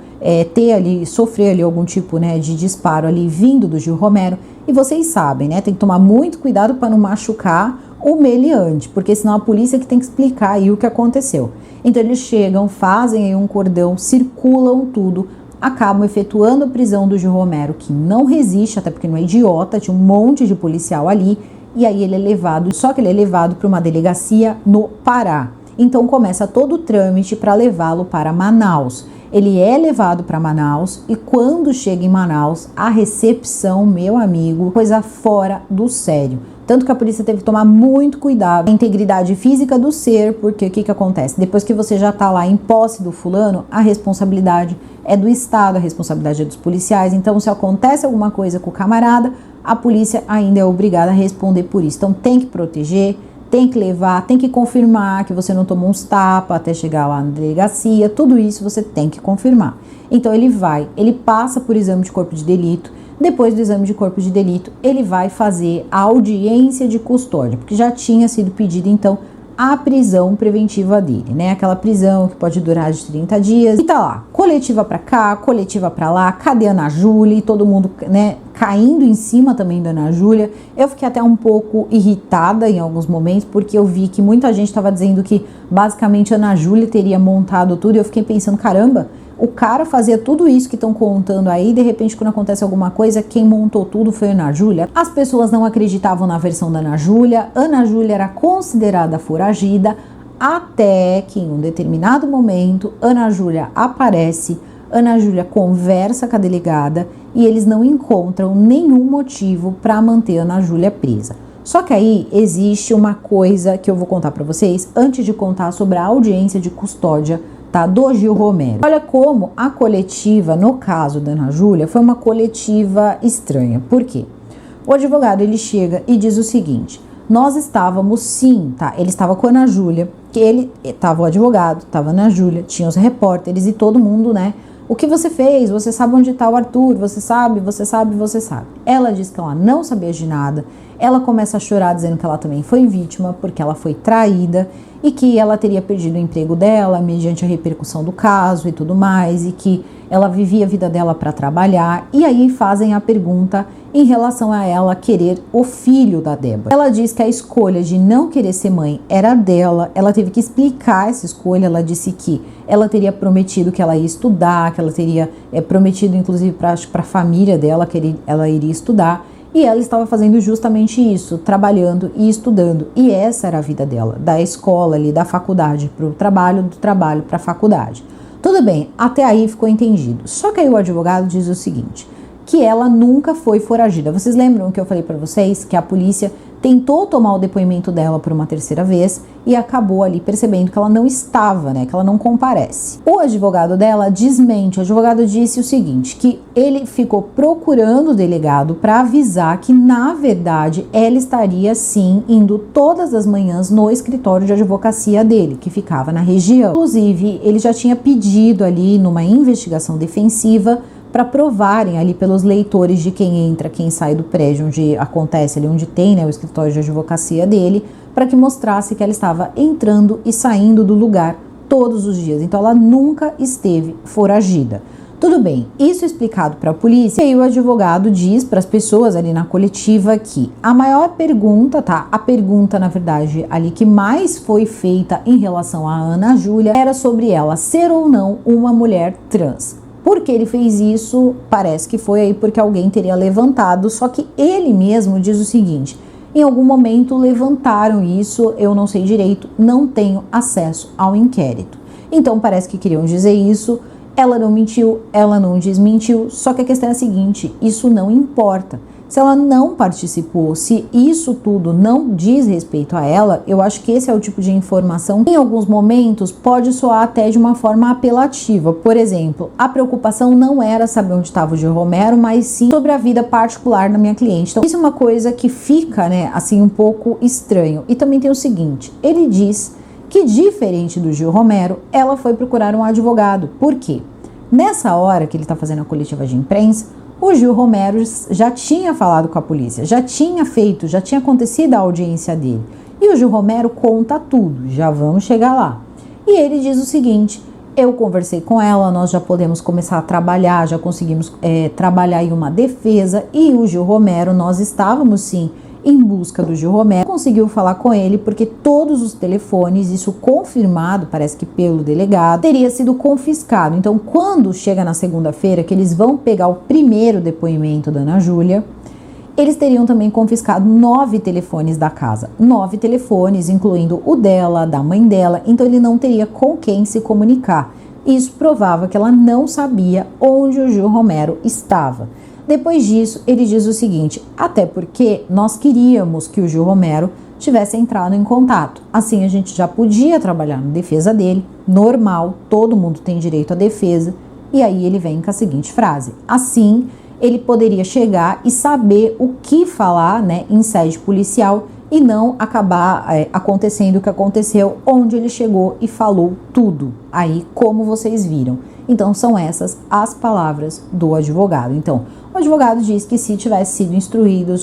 sofrer ali algum tipo, né, de disparo ali vindo do Gil Romero. E vocês sabem, né, tem que tomar muito cuidado para não machucar o meliante, porque senão a polícia que tem que explicar aí o que aconteceu. Então eles chegam, fazem aí um cordão, circulam tudo, acabam efetuando a prisão do Gil Romero, que não resiste, até porque não é idiota, tinha um monte de policial ali. E aí ele é levado, só que ele é levado para uma delegacia no Pará. Então começa todo o trâmite para levá-lo para Manaus. Ele é levado para Manaus e quando chega em Manaus, a recepção, meu amigo, coisa fora do sério. Tanto que a polícia teve que tomar muito cuidado com a integridade física do ser, porque o que acontece? Depois que você já está lá em posse do fulano, a responsabilidade é do Estado, a responsabilidade é dos policiais. Então, se acontece alguma coisa com o camarada, a polícia ainda é obrigada a responder por isso. Então, tem que proteger, tem que levar, tem que confirmar que você não tomou uns tapas até chegar lá na delegacia. Tudo isso você tem que confirmar. Então, ele passa por exame de corpo de delito. Depois do exame de corpo de delito, ele vai fazer a audiência de custódia, porque já tinha sido pedido, então, a prisão preventiva dele, né? Aquela prisão que pode durar de 30 dias. E tá lá, coletiva pra cá, coletiva pra lá, cadê a Ana Júlia? E todo mundo, né, caindo em cima também da Ana Júlia. Eu fiquei até um pouco irritada em alguns momentos, porque eu vi que muita gente estava dizendo que, basicamente, a Ana Júlia teria montado tudo. E eu fiquei pensando, caramba, o cara fazia tudo isso que estão contando aí, de repente quando acontece alguma coisa, quem montou tudo foi a Ana Júlia. As pessoas não acreditavam na versão da Ana Júlia. Ana Júlia era considerada foragida, até que em um determinado momento Ana Júlia aparece, Ana Júlia conversa com a delegada e eles não encontram nenhum motivo para manter a Ana Júlia presa. Só que aí existe uma coisa que eu vou contar para vocês antes de contar sobre a audiência de custódia, tá, do Gil Romero. Olha como a coletiva, no caso da Ana Júlia, foi uma coletiva estranha. Por quê? O advogado, ele chega e diz o seguinte: nós estávamos sim, tá? Ele estava com a Ana Júlia, que ele estava o advogado, estava a Ana Júlia, tinha os repórteres e todo mundo, né? O que você fez? Você sabe onde está o Arthur? Você sabe, você sabe, você sabe. Ela diz que ela não sabia de nada. Ela começa a chorar dizendo que ela também foi vítima, porque ela foi traída e que ela teria perdido o emprego dela mediante a repercussão do caso e tudo mais, e que ela vivia a vida dela para trabalhar. E aí fazem a pergunta em relação a ela querer o filho da Débora. Ela diz que a escolha de não querer ser mãe era dela, ela teve que explicar essa escolha. Ela disse que ela teria prometido que ela ia estudar, que ela teria prometido inclusive para a família dela que ela iria estudar. E ela estava fazendo justamente isso, trabalhando e estudando. E essa era a vida dela, da escola ali, da faculdade para o trabalho, do trabalho para a faculdade. Tudo bem, até aí ficou entendido. Só que aí o advogado diz o seguinte, que ela nunca foi foragida. Vocês lembram que eu falei para vocês que a polícia tentou tomar o depoimento dela por uma terceira vez e acabou ali percebendo que ela não estava, né, que ela não comparece. O advogado dela desmente. O advogado disse o seguinte, que ele ficou procurando o delegado para avisar que, na verdade, ela estaria sim indo todas as manhãs no escritório de advocacia dele, que ficava na região. Inclusive, ele já tinha pedido ali numa investigação defensiva para provarem ali pelos leitores de quem entra, quem sai do prédio onde acontece ali, onde tem, né, o escritório de advocacia dele, para que mostrasse que ela estava entrando e saindo do lugar todos os dias. Então ela nunca esteve foragida. Tudo bem, isso explicado para a polícia, e aí o advogado diz para as pessoas ali na coletiva que a maior pergunta, tá? A pergunta, na verdade, ali que mais foi feita em relação à Ana Júlia era sobre ela ser ou não uma mulher trans. Por que ele fez isso? Parece que foi aí porque alguém teria levantado, só que ele mesmo diz o seguinte: em algum momento levantaram isso, eu não sei direito, não tenho acesso ao inquérito. Então parece que queriam dizer isso, ela não mentiu, ela não desmentiu, só que a questão é a seguinte, isso não importa. Se ela não participou, se isso tudo não diz respeito a ela, eu acho que esse é o tipo de informação que em alguns momentos pode soar até de uma forma apelativa. Por exemplo, a preocupação não era saber onde estava o Gil Romero, mas sim sobre a vida particular da minha cliente. Então isso é uma coisa que fica, né, assim, um pouco estranho. E também tem o seguinte, ele diz que diferente do Gil Romero, ela foi procurar um advogado. Por quê? Nessa hora que ele está fazendo a coletiva de imprensa, o Gil Romero já tinha falado com a polícia, já tinha acontecido a audiência dele. E o Gil Romero conta tudo, já vamos chegar lá. E ele diz o seguinte: eu conversei com ela, nós já podemos começar a trabalhar, já conseguimos trabalhar em uma defesa. E o Gil Romero, nós estávamos sim em busca do Gil Romero, conseguiu falar com ele porque todos os telefones, isso confirmado, parece que pelo delegado, teria sido confiscado. Então, quando chega na segunda-feira, que eles vão pegar o primeiro depoimento da Ana Júlia, eles teriam também confiscado 9 telefones da casa. 9 telefones, incluindo o dela, da mãe dela. Então ele não teria com quem se comunicar. Isso provava que ela não sabia onde o Gil Romero estava. Depois disso, ele diz o seguinte: até porque nós queríamos que o Gil Romero tivesse entrado em contato. Assim a gente já podia trabalhar na defesa dele, normal, todo mundo tem direito à defesa. E aí ele vem com a seguinte frase: assim ele poderia chegar e saber o que falar, né, em sede policial e não acabar acontecendo o que aconteceu, onde ele chegou e falou tudo, aí como vocês viram. Então são essas as palavras do advogado. Então o advogado diz que se tivesse sido instruído,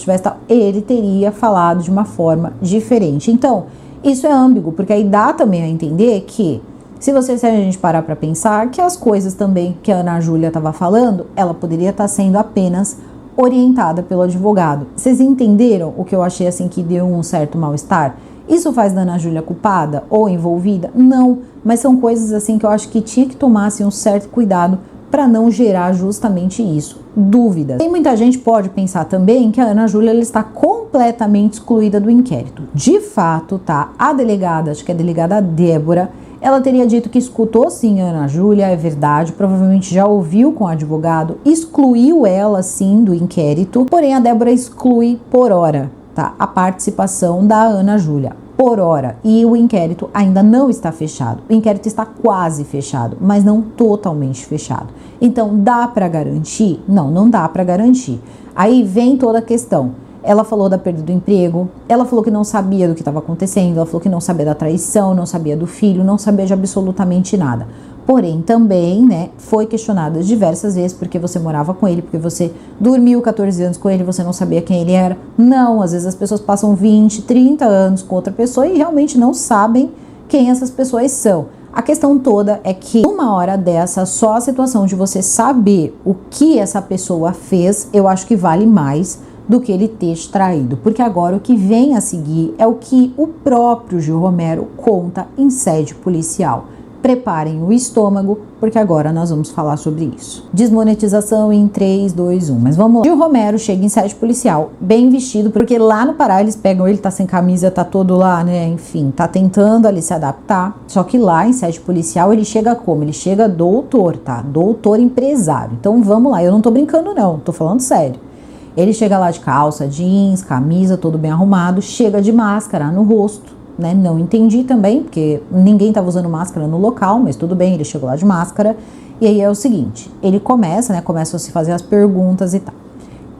ele teria falado de uma forma diferente. Então isso é ambíguo, porque aí dá também a entender que se a gente parar para pensar que as coisas também que a Ana Júlia estava falando, ela poderia estar sendo apenas orientada pelo advogado. Vocês entenderam o que eu achei assim que deu um certo mal-estar? Isso faz da Ana Júlia culpada ou envolvida? Não, mas são coisas assim que eu acho que tinha que tomar assim, um certo cuidado para não gerar justamente isso, dúvidas. Tem muita gente que pode pensar também que a Ana Júlia ela está completamente excluída do inquérito. De fato, tá? A delegada, acho que é a delegada Débora, ela teria dito que escutou sim a Ana Júlia, é verdade, provavelmente já ouviu com o advogado, excluiu ela sim do inquérito, porém a Débora exclui por hora, tá? A participação da Ana Júlia, por hora, e o inquérito ainda não está fechado. O inquérito está quase fechado, mas não totalmente fechado. Então, dá para garantir? Não, não dá para garantir. Aí vem toda a questão. Ela falou da perda do emprego, ela falou que não sabia do que estava acontecendo, ela falou que não sabia da traição, não sabia do filho, não sabia de absolutamente nada. Porém, também, né, foi questionada diversas vezes porque você morava com ele, porque você dormiu 14 anos com ele, você não sabia quem ele era. Não, às vezes as pessoas passam 20, 30 anos com outra pessoa e realmente não sabem quem essas pessoas são. A questão toda é que numa hora dessa, só a situação de você saber o que essa pessoa fez, eu acho que vale mais do que ele ter extraído, porque agora o que vem a seguir é o que o próprio Gil Romero conta em sede policial. Preparem o estômago, porque agora nós vamos falar sobre isso. Desmonetização em 3, 2, 1. Mas vamos lá. Gil Romero chega em sede policial, bem vestido, porque lá no Pará eles pegam ele, tá sem camisa, tá todo lá, né? Enfim, tá tentando ali se adaptar. Só que lá em sede policial ele chega como? Ele chega doutor, tá? Doutor empresário. Então vamos lá, eu não tô brincando não, tô falando sério. Ele chega lá de calça, jeans, camisa, todo bem arrumado, chega de máscara no rosto, né? Não entendi também, porque ninguém estava usando máscara no local, mas tudo bem, ele chegou lá de máscara. E aí é o seguinte, ele começa, né? Começa a se fazer as perguntas e tal.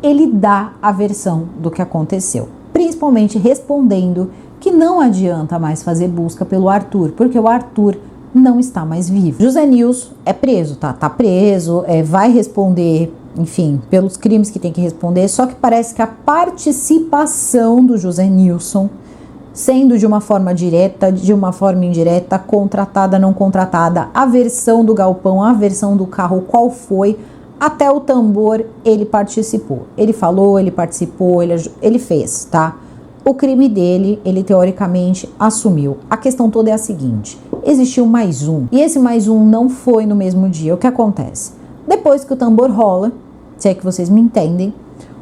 Ele dá a versão do que aconteceu, principalmente respondendo que não adianta mais fazer busca pelo Arthur, porque o Arthur não está mais vivo. José Nilson é preso, tá? Tá preso, vai responder, enfim, pelos crimes que tem que responder, só que parece que a participação do José Nilson, sendo de uma forma direta, de uma forma indireta, contratada, não contratada, a versão do galpão, a versão do carro, qual foi, até o tambor, ele participou. Ele falou, ele participou, ele fez, tá? O crime dele, ele teoricamente assumiu. A questão toda é a seguinte: existiu mais um, e esse mais um não foi no mesmo dia. O que acontece? Depois que o tambor rola, se é que vocês me entendem,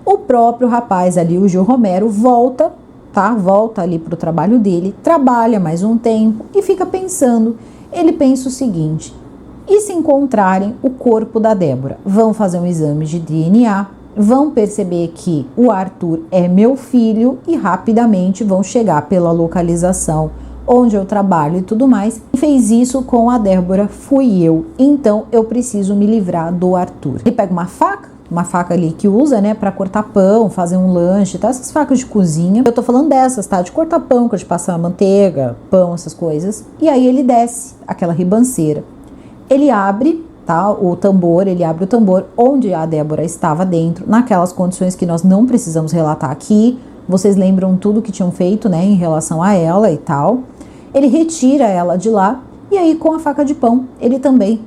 o próprio rapaz ali, o Gil Romero, volta, tá? Volta ali pro trabalho dele, trabalha mais um tempo e fica pensando. Ele pensa o seguinte: e se encontrarem o corpo da Débora? Vão fazer um exame de DNA, vão perceber que o Arthur é meu filho e rapidamente vão chegar pela localização onde eu trabalho e tudo mais. E fez isso com a Débora, fui eu. Então eu preciso me livrar do Arthur. Ele pega uma faca ali que usa, né, pra cortar pão, fazer um lanche, tá? Essas facas de cozinha. Eu tô falando dessas, tá? De cortar pão, de passar manteiga, pão, essas coisas. E aí ele desce aquela ribanceira. Ele abre, tá? Ele abre o tambor onde a Débora estava dentro, naquelas condições que nós não precisamos relatar aqui, vocês lembram tudo que tinham feito, né, em relação a ela e tal. Ele retira ela de lá e aí com a faca de pão ele também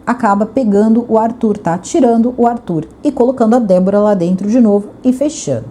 acaba pegando o Arthur, tá? Tirando o Arthur e colocando a Débora lá dentro de novo e fechando.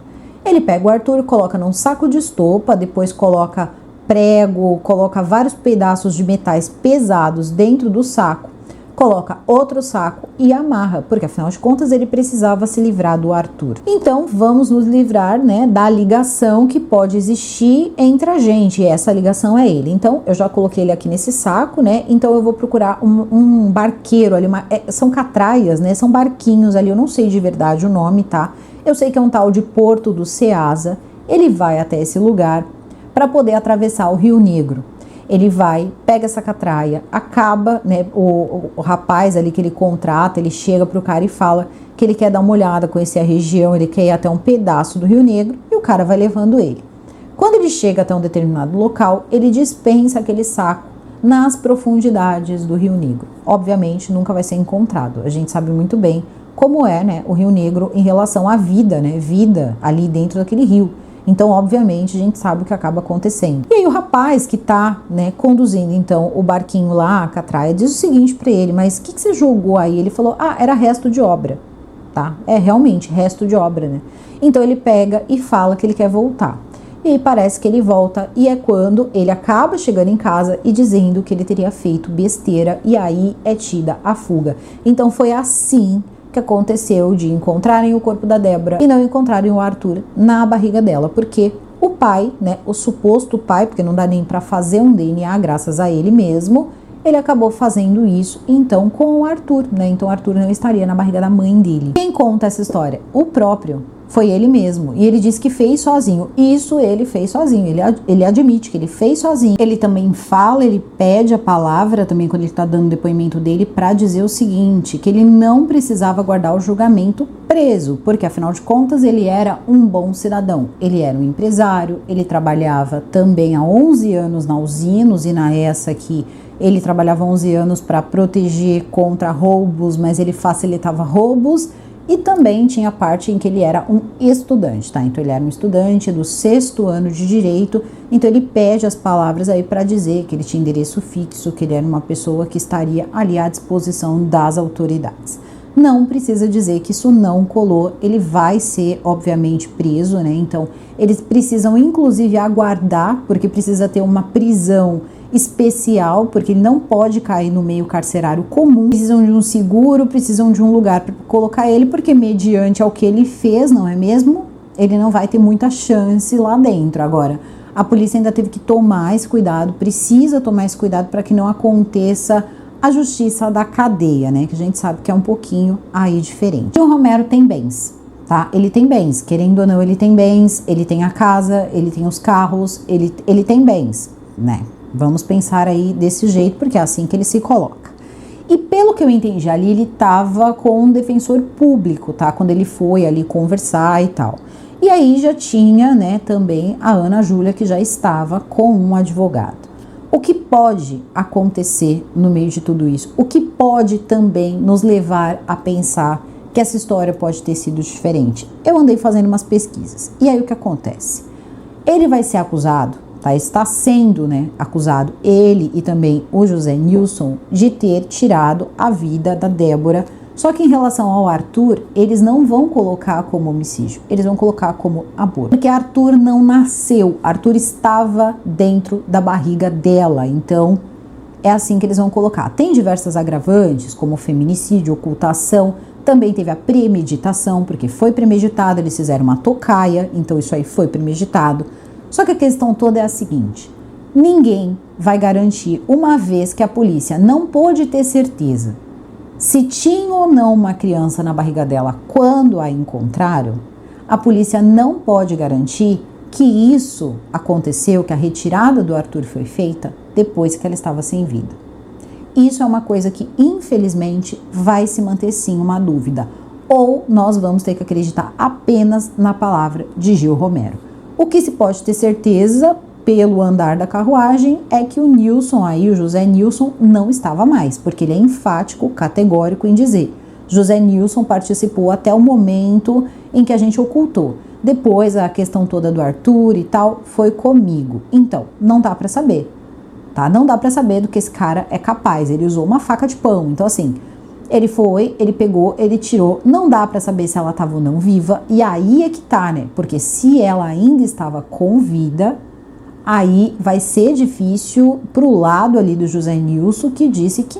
Ele pega o Arthur, coloca num saco de estopa, depois coloca prego, coloca vários pedaços de metais pesados dentro do saco, coloca outro saco e amarra, porque afinal de contas ele precisava se livrar do Arthur. Então vamos nos livrar, né, da ligação que pode existir entre a gente, e essa ligação é ele. Então eu já coloquei ele aqui nesse saco, né, então eu vou procurar um barqueiro ali, são catraias, né, são barquinhos ali, eu não sei de verdade o nome, tá? Eu sei que é um tal de Porto do Ceasa. Ele vai até esse lugar para poder atravessar o Rio Negro. Ele vai, pega essa catraia, acaba, né, o rapaz ali que ele contrata, ele chega pro cara e fala que ele quer dar uma olhada, conhecer a região, ele quer ir até um pedaço do Rio Negro e o cara vai levando ele. Quando ele chega até um determinado local, ele dispensa aquele saco nas profundidades do Rio Negro. Obviamente nunca vai ser encontrado, a gente sabe muito bem como é, né, o Rio Negro em relação à vida, né, vida ali dentro daquele rio. Então, obviamente, a gente sabe o que acaba acontecendo. E aí o rapaz que tá, né, conduzindo então o barquinho lá, a catraia, diz o seguinte pra ele: mas o que você jogou aí? Ele falou: era resto de obra, tá? É realmente resto de obra, né? Então ele pega e fala que ele quer voltar. E aí parece que ele volta e é quando ele acaba chegando em casa e dizendo que ele teria feito besteira e aí é tida a fuga. Então foi assim que aconteceu de encontrarem o corpo da Débora e não encontrarem o Arthur na barriga dela, porque o pai, né, o suposto pai, porque não dá nem para fazer um DNA graças a ele mesmo, ele acabou fazendo isso então com o Arthur, né? Então o Arthur não estaria na barriga da mãe dele. Quem conta essa história? O próprio. Foi ele mesmo. E ele disse que fez sozinho. Isso ele fez sozinho. Ele admite que ele fez sozinho. Ele também fala, ele pede a palavra também quando ele está dando o depoimento dele para dizer o seguinte, que ele não precisava guardar o julgamento preso, porque afinal de contas ele era um bom cidadão. Ele era um empresário, ele trabalhava também há 11 anos na usina essa que ele trabalhava 11 anos para proteger contra roubos, mas ele facilitava roubos. E também tinha a parte em que ele era um estudante, tá? Então ele era um estudante do 6º ano de Direito, então ele pede as palavras aí para dizer que ele tinha endereço fixo, que ele era uma pessoa que estaria ali à disposição das autoridades. Não precisa dizer que isso não colou, ele vai ser obviamente preso, né? Então eles precisam inclusive aguardar, porque precisa ter uma prisão especial, porque ele não pode cair no meio carcerário comum, precisam de um seguro, precisam de um lugar para colocar ele, porque mediante ao que ele fez, não é mesmo? Ele não vai ter muita chance lá dentro. Agora, a polícia ainda teve que tomar esse cuidado, precisa tomar esse cuidado para que não aconteça a justiça da cadeia, né? Que a gente sabe que é um pouquinho aí diferente. E o Romero tem bens, tá? Ele tem bens, querendo ou não, ele tem bens, ele tem a casa, ele tem os carros, ele tem bens, né? Vamos pensar aí desse jeito, porque é assim que ele se coloca. E pelo que eu entendi ali, ele estava com um defensor público, tá? Quando ele foi ali conversar e tal. E aí já tinha, né, também a Ana Júlia, que já estava com um advogado. O que pode acontecer no meio de tudo isso? O que pode também nos levar a pensar que essa história pode ter sido diferente? Eu andei fazendo umas pesquisas. E aí o que acontece? Ele vai ser acusado, tá? Está sendo, né, acusado, ele e também o José Nilson, de ter tirado a vida da Débora. Só que em relação ao Arthur, eles não vão colocar como homicídio, eles vão colocar como aborto. Porque Arthur não nasceu, Arthur estava dentro da barriga dela, então é assim que eles vão colocar. Tem diversas agravantes, como feminicídio, ocultação, também teve a premeditação, porque foi premeditado, eles fizeram uma tocaia, então isso aí foi premeditado. Só que a questão toda é a seguinte: ninguém vai garantir, uma vez que a polícia não pôde ter certeza se tinha ou não uma criança na barriga dela quando a encontraram, a polícia não pode garantir que isso aconteceu, que a retirada do Arthur foi feita depois que ela estava sem vida. Isso é uma coisa que, infelizmente, vai se manter sim uma dúvida. Ou nós vamos ter que acreditar apenas na palavra de Gil Romero. O que se pode ter certeza, pelo andar da carruagem, é que o Nilson aí, o José Nilson, não estava mais, porque ele é enfático, categórico em dizer: José Nilson participou até o momento em que a gente ocultou. Depois a questão toda do Arthur e tal foi comigo. Então, não dá pra saber, tá? Não dá pra saber do que esse cara é capaz. Ele usou uma faca de pão. Então, assim, ele foi, ele pegou, ele tirou. Não dá pra saber se ela tava ou não viva. E aí é que tá, né? Porque se ela ainda estava com vida, aí vai ser difícil pro lado ali do José Nilson, que disse que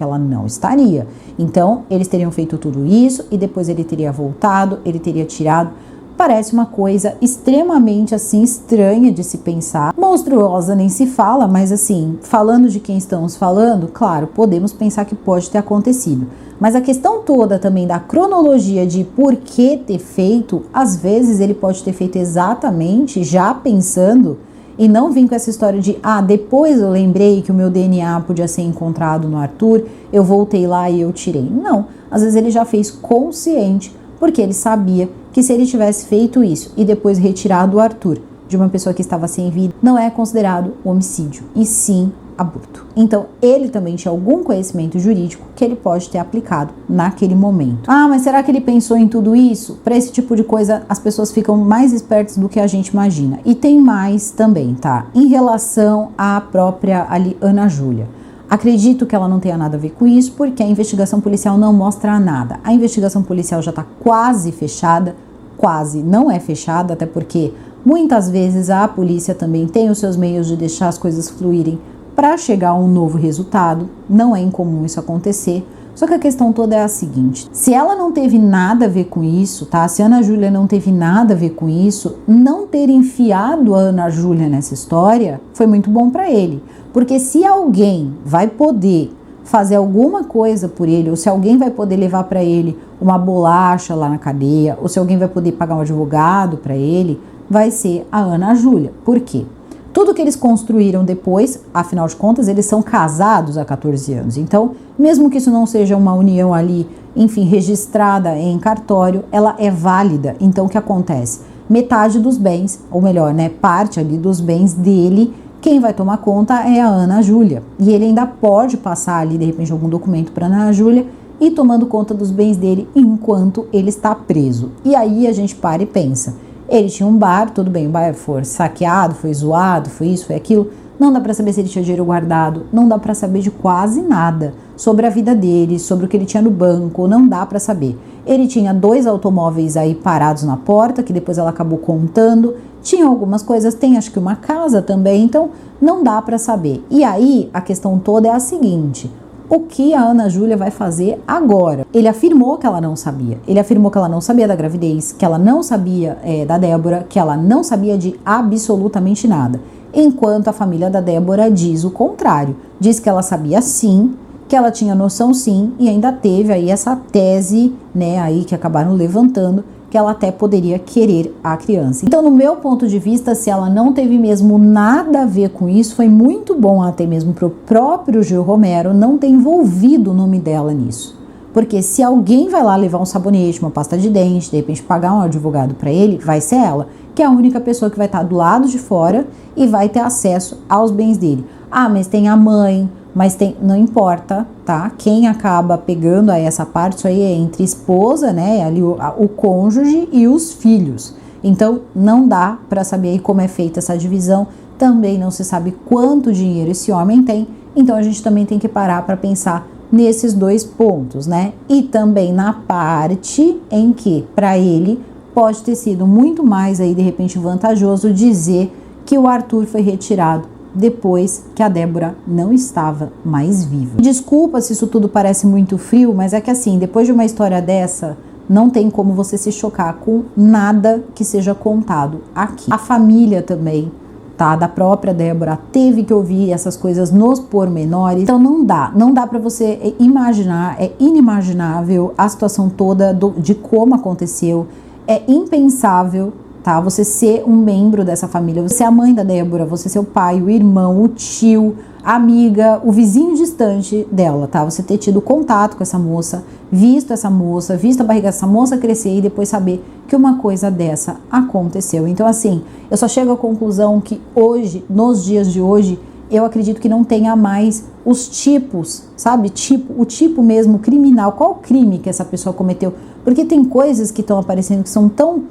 ela não estaria. Então, eles teriam feito tudo isso e depois ele teria voltado, ele teria tirado. Parece uma coisa extremamente, assim, estranha de se pensar. Monstruosa nem se fala, mas assim, falando de quem estamos falando, claro, podemos pensar que pode ter acontecido. Mas a questão toda também da cronologia de por que ter feito, às vezes ele pode ter feito exatamente já pensando e não vir com essa história de, depois eu lembrei que o meu DNA podia ser encontrado no Arthur, eu voltei lá e eu tirei. Não, às vezes ele já fez consciente, porque ele sabia que se ele tivesse feito isso e depois retirado o Arthur de uma pessoa que estava sem vida, não é considerado homicídio, e sim aborto. Então, ele também tinha algum conhecimento jurídico que ele pode ter aplicado naquele momento. Mas será que ele pensou em tudo isso? Para esse tipo de coisa, as pessoas ficam mais espertas do que a gente imagina. E tem mais também, tá? Em relação à própria ali, Ana Júlia. Acredito que ela não tenha nada a ver com isso, porque a investigação policial não mostra nada. A investigação policial já está quase fechada, quase não é fechada, até porque muitas vezes a polícia também tem os seus meios de deixar as coisas fluírem para chegar a um novo resultado. Não é incomum isso acontecer. Só que a questão toda é a seguinte: se ela não teve nada a ver com isso, tá? Se a Ana Júlia não teve nada a ver com isso, não ter enfiado a Ana Júlia nessa história foi muito bom para ele. Porque se alguém vai poder fazer alguma coisa por ele, ou se alguém vai poder levar para ele uma bolacha lá na cadeia, ou se alguém vai poder pagar um advogado para ele, vai ser a Ana Júlia. Por quê? Tudo que eles construíram depois, afinal de contas, eles são casados há 14 anos. Então, mesmo que isso não seja uma união ali, enfim, registrada em cartório, ela é válida. Então, o que acontece? Metade dos bens, ou melhor, né, parte ali dos bens dele, quem vai tomar conta é a Ana Júlia. E ele ainda pode passar ali, de repente, algum documento para a Ana Júlia e tomando conta dos bens dele enquanto ele está preso. E aí a gente para e pensa: ele tinha um bar, tudo bem, o bar foi saqueado, foi zoado, foi isso, foi aquilo. Não dá para saber se ele tinha dinheiro guardado, não dá para saber de quase nada sobre a vida dele, sobre o que ele tinha no banco, não dá para saber. Ele tinha 2 automóveis aí parados na porta, que depois ela acabou contando. Tinha algumas coisas, tem acho que uma casa também, então não dá para saber. E aí a questão toda é a seguinte: o que a Ana Júlia vai fazer agora? Ele afirmou que ela não sabia. Ele afirmou que ela não sabia da gravidez, que ela não sabia da Débora, que ela não sabia de absolutamente nada. Enquanto a família da Débora diz o contrário. Diz que ela sabia sim, que ela tinha noção sim, e ainda teve aí essa tese, né, aí que acabaram levantando, que ela até poderia querer a criança. Então, no meu ponto de vista, se ela não teve mesmo nada a ver com isso, foi muito bom até mesmo para o próprio Gil Romero não ter envolvido o nome dela nisso. Porque se alguém vai lá levar um sabonete, uma pasta de dente, de repente pagar um advogado para ele, vai ser ela, que é a única pessoa que vai estar do lado de fora e vai ter acesso aos bens dele. Mas tem a mãe, mas tem, não importa, tá? Quem acaba pegando aí essa parte, isso aí é entre esposa, né? Ali o cônjuge e os filhos. Então, não dá para saber aí como é feita essa divisão. Também não se sabe quanto dinheiro esse homem tem. Então, a gente também tem que parar para pensar nesses 2 pontos, né? E também na parte em que, para ele, pode ter sido muito mais aí, de repente, vantajoso dizer que o Arthur foi retirado depois que a Débora não estava mais viva. Desculpa se isso tudo parece muito frio, mas é que assim, depois de uma história dessa, não tem como você se chocar com nada que seja contado aqui. A família também, tá, da própria Débora, teve que ouvir essas coisas nos pormenores. Então não dá para você imaginar, é inimaginável a situação toda de como aconteceu, é impensável, tá? Você ser um membro dessa família, você ser a mãe da Débora, você ser o pai, o irmão, o tio, a amiga, o vizinho distante dela, tá? Você ter tido contato com essa moça, visto a barriga dessa moça crescer e depois saber que uma coisa dessa aconteceu. Então, assim, eu só chego à conclusão que hoje, nos dias de hoje, eu acredito que não tenha mais os tipos, sabe? O tipo mesmo criminal. Qual crime que essa pessoa cometeu? Porque tem coisas que estão aparecendo que são tão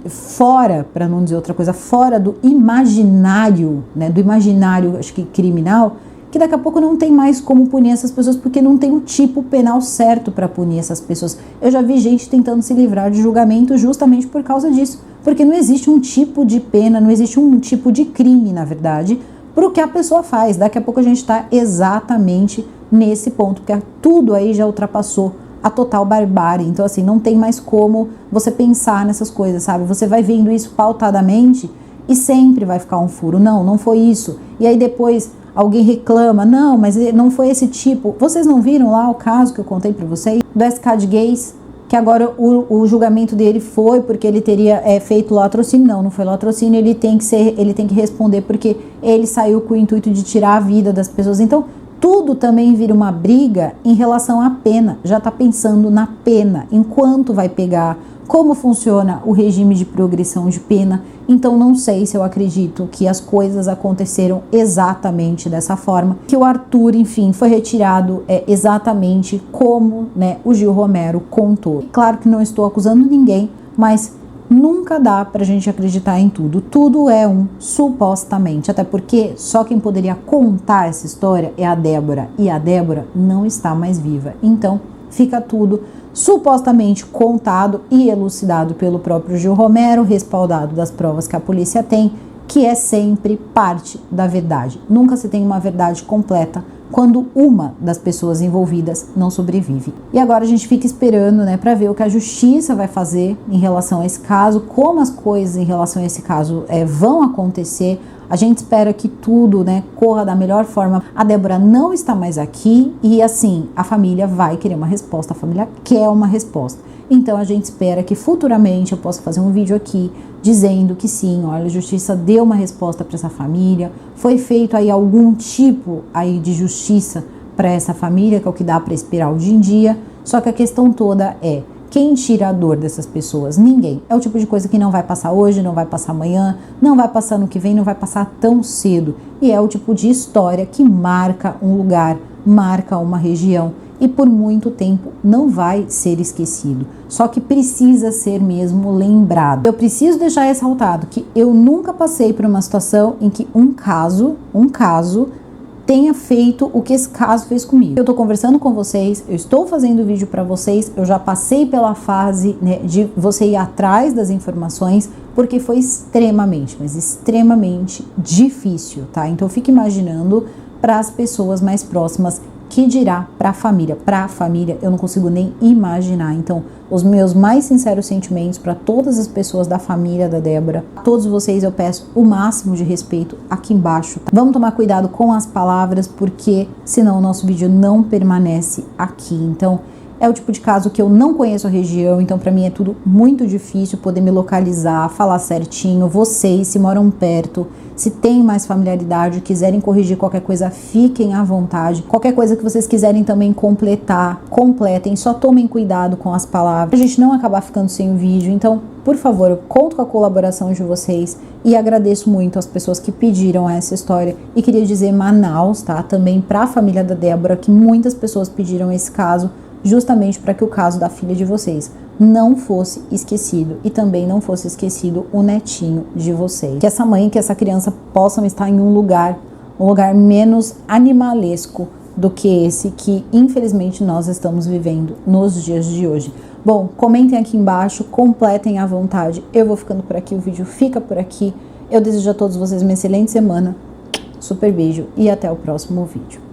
fora, para não dizer outra coisa, fora do imaginário, né, do imaginário, acho que criminal, que daqui a pouco não tem mais como punir essas pessoas, porque não tem um tipo penal certo para punir essas pessoas. Eu já vi gente tentando se livrar de julgamento justamente por causa disso, porque não existe um tipo de pena, não existe um tipo de crime, na verdade, para o que a pessoa faz. Daqui a pouco a gente está exatamente nesse ponto, porque tudo aí já ultrapassou a total barbárie. Então, assim, não tem mais como você pensar nessas coisas, sabe? Você vai vendo isso pautadamente e sempre vai ficar um furo. Não, não foi isso. E aí depois alguém reclama, não, mas não foi esse tipo. Vocês não viram lá o caso que eu contei pra vocês? Do SK de gays, que agora o julgamento dele foi porque ele teria feito latrocínio. Não, não foi latrocínio, ele tem que responder porque ele saiu com o intuito de tirar a vida das pessoas. Então, tudo também vira uma briga em relação à pena. Já tá pensando na pena, em quanto vai pegar, como funciona o regime de progressão de pena. Então não sei se eu acredito que as coisas aconteceram exatamente dessa forma, que o Arthur, enfim, foi retirado exatamente como, né, o Gil Romero contou. Claro que não estou acusando ninguém, mas nunca dá pra gente acreditar em tudo. Tudo é um supostamente, até porque só quem poderia contar essa história é a Débora, e a Débora não está mais viva. Então fica tudo supostamente contado e elucidado pelo próprio Gil Romero, respaldado das provas que a polícia tem, que é sempre parte da verdade. Nunca se tem uma verdade completa quando uma das pessoas envolvidas não sobrevive. E agora a gente fica esperando, né, para ver o que a justiça vai fazer em relação a esse caso, como as coisas em relação a esse caso vão acontecer. A gente espera que tudo, né, corra da melhor forma. A Débora não está mais aqui e, assim, a família vai querer uma resposta, a família quer uma resposta. Então, a gente espera que futuramente eu possa fazer um vídeo aqui dizendo que sim, olha, a justiça deu uma resposta para essa família, foi feito aí algum tipo aí de justiça para essa família, que é o que dá para esperar hoje em dia. Só que a questão toda é: quem tira a dor dessas pessoas? Ninguém. É o tipo de coisa que não vai passar hoje, não vai passar amanhã, não vai passar no que vem, não vai passar tão cedo. E é o tipo de história que marca um lugar, marca uma região e por muito tempo não vai ser esquecido. Só que precisa ser mesmo lembrado. Eu preciso deixar ressaltado que eu nunca passei por uma situação em que um caso tenha feito o que esse caso fez comigo. Eu tô conversando com vocês, eu estou fazendo vídeo para vocês, eu já passei pela fase, né, de você ir atrás das informações, porque foi extremamente, mas extremamente difícil, tá? Então fique imaginando para as pessoas mais próximas, que dirá para a família eu não consigo nem imaginar. Então, os meus mais sinceros sentimentos para todas as pessoas da família da Débora. A todos vocês eu peço o máximo de respeito aqui embaixo, tá? Vamos tomar cuidado com as palavras, porque senão o nosso vídeo não permanece aqui. Então, é o tipo de caso que eu não conheço a região, então para mim é tudo muito difícil poder me localizar, falar certinho. Vocês, se moram perto, se tem mais familiaridade, quiserem corrigir qualquer coisa, fiquem à vontade. Qualquer coisa que vocês quiserem também completar, completem. Só tomem cuidado com as palavras, pra gente não acabar ficando sem o vídeo. Então, por favor, eu conto com a colaboração de vocês e agradeço muito as pessoas que pediram essa história. E queria dizer Manaus, tá? Também para a família da Débora, que muitas pessoas pediram esse caso, justamente para que o caso da filha de vocês não fosse esquecido e também não fosse esquecido o netinho de vocês. Que essa mãe, que essa criança possam estar em um lugar menos animalesco do que esse que infelizmente nós estamos vivendo nos dias de hoje. Bom, comentem aqui embaixo, completem à vontade. Eu vou ficando por aqui, o vídeo fica por aqui. Eu desejo a todos vocês uma excelente semana, super beijo e até o próximo vídeo.